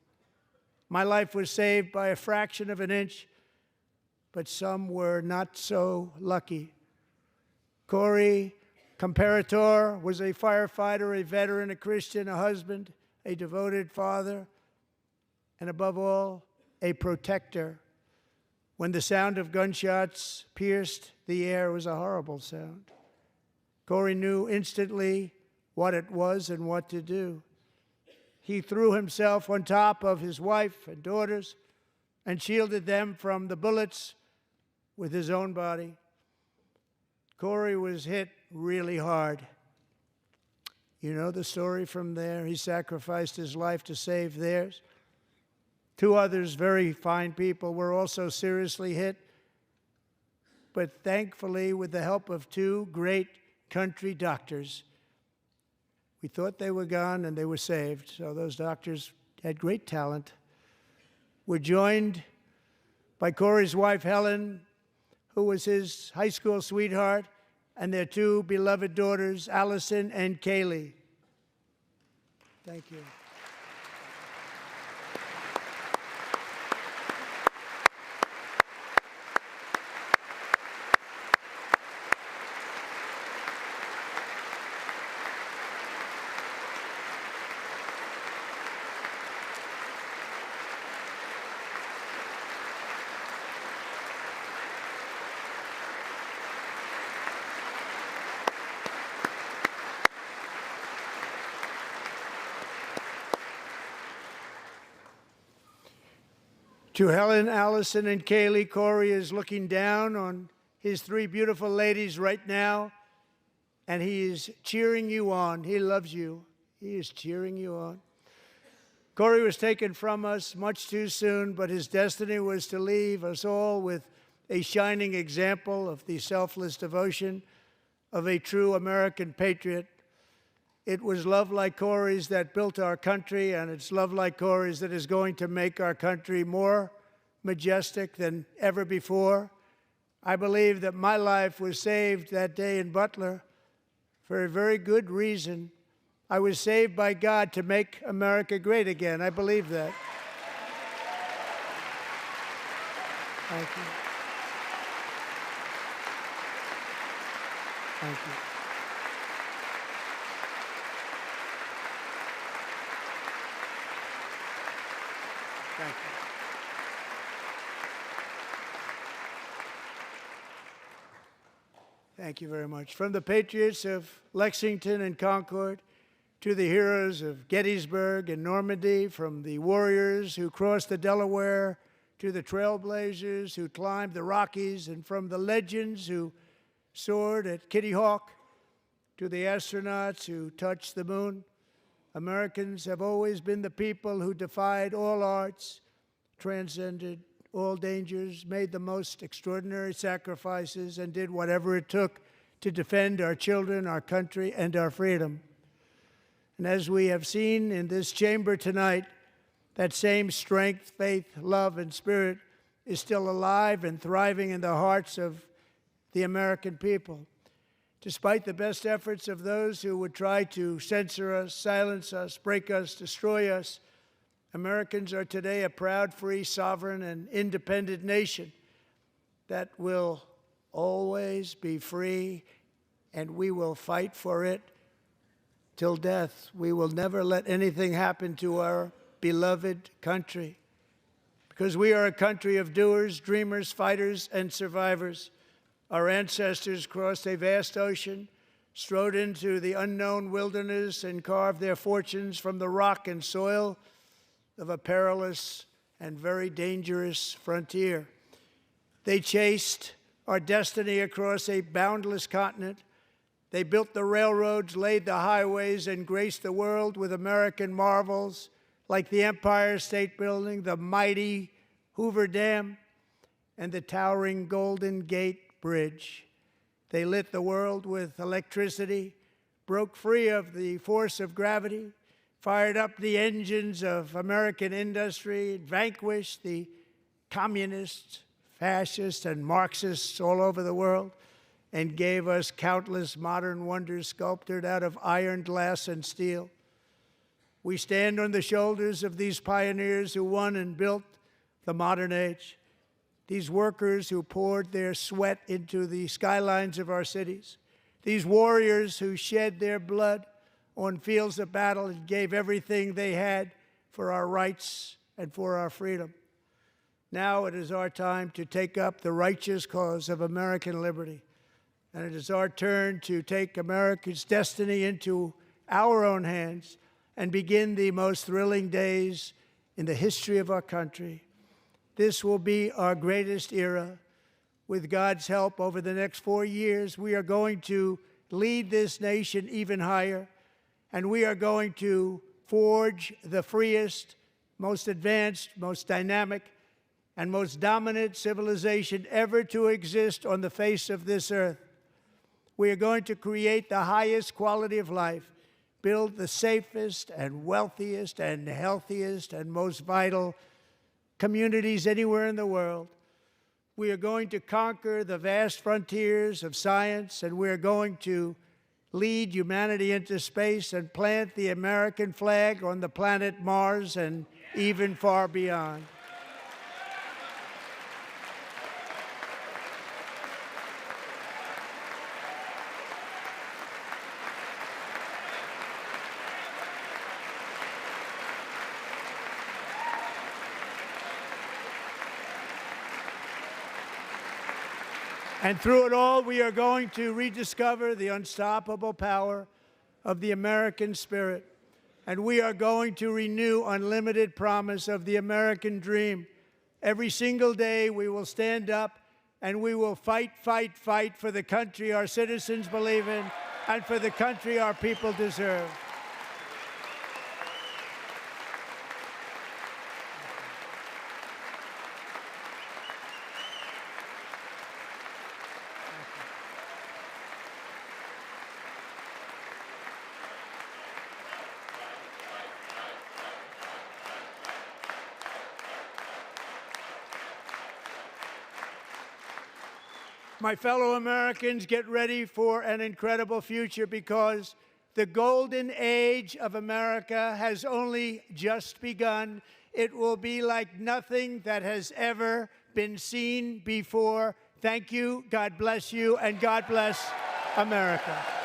My life was saved by a fraction of an inch, but some were not so lucky. Corey Comparator was a firefighter, a veteran, a Christian, a husband, a devoted father, and above all, a protector. When the sound of gunshots pierced the air, it was a horrible sound. Corey knew instantly what it was and what to do. He threw himself on top of his wife and daughters and shielded them from the bullets with his own body. Corey was hit really hard. You know the story from there. He sacrificed his life to save theirs. 2 others, very fine people, were also seriously hit. But thankfully, with the help of 2 great country doctors, we thought they were gone and they were saved. So those doctors had great talent. We're joined by Corey's wife, Helen, who was his high school sweetheart, and their 2 beloved daughters, Allison and Kaylee. Thank you. To Helen, Allison, and Kaylee, Corey is looking down on his 3 beautiful ladies right now, and he is cheering you on. He loves you. He is cheering you on. Corey was taken from us much too soon, but his destiny was to leave us all with a shining example of the selfless devotion of a true American patriot. It was love like Corey's that built our country, and it's love like Corey's that is going to make our country more majestic than ever before. I believe that my life was saved that day in Butler for a very good reason. I was saved by God to make America great again. I believe that. Thank you. Thank you. Thank you. Thank you very much. From the patriots of Lexington and Concord to the heroes of Gettysburg and Normandy, from the warriors who crossed the Delaware to the trailblazers who climbed the Rockies, and from the legends who soared at Kitty Hawk, to the astronauts who touched the moon. Americans have always been the people who defied all odds, transcended all dangers, made the most extraordinary sacrifices, and did whatever it took to defend our children, our country, and our freedom. And as we have seen in this chamber tonight, that same strength, faith, love, and spirit is still alive and thriving in the hearts of the American people. Despite the best efforts of those who would try to censor us, silence us, break us, destroy us, Americans are today a proud, free, sovereign, and independent nation that will always be free, and we will fight for it till death. We will never let anything happen to our beloved country, because we are a country of doers, dreamers, fighters, and survivors. Our ancestors crossed a vast ocean, strode into the unknown wilderness, and carved their fortunes from the rock and soil of a perilous and very dangerous frontier. They chased our destiny across a boundless continent. They built the railroads, laid the highways, and graced the world with American marvels like the Empire State Building, the mighty Hoover Dam, and the towering Golden Gate Bridge. They lit the world with electricity, broke free of the force of gravity, fired up the engines of American industry, vanquished the communists, fascists, and Marxists all over the world, and gave us countless modern wonders sculptured out of iron, glass, and steel. We stand on the shoulders of these pioneers who won and built the modern age. These workers who poured their sweat into the skylines of our cities. These warriors who shed their blood on fields of battle and gave everything they had for our rights and for our freedom. Now it is our time to take up the righteous cause of American liberty. And it is our turn to take America's destiny into our own hands and begin the most thrilling days in the history of our country. This will be our greatest era. With God's help, over the next 4 years, we are going to lead this nation even higher, and we are going to forge the freest, most advanced, most dynamic, and most dominant civilization ever to exist on the face of this earth. We are going to create the highest quality of life, build the safest and wealthiest and healthiest and most vital communities anywhere in the world. We are going to conquer the vast frontiers of science, and we are going to lead humanity into space and plant the American flag on the planet Mars and even far beyond. And through it all, we are going to rediscover the unstoppable power of the American spirit. And we are going to renew unlimited promise of the American dream. Every single day, we will stand up and we will fight, fight, fight for the country our citizens believe in and for the country our people deserve. My fellow Americans, get ready for an incredible future, because the golden age of America has only just begun. It will be like nothing that has ever been seen before. Thank you, God bless you, and God bless America.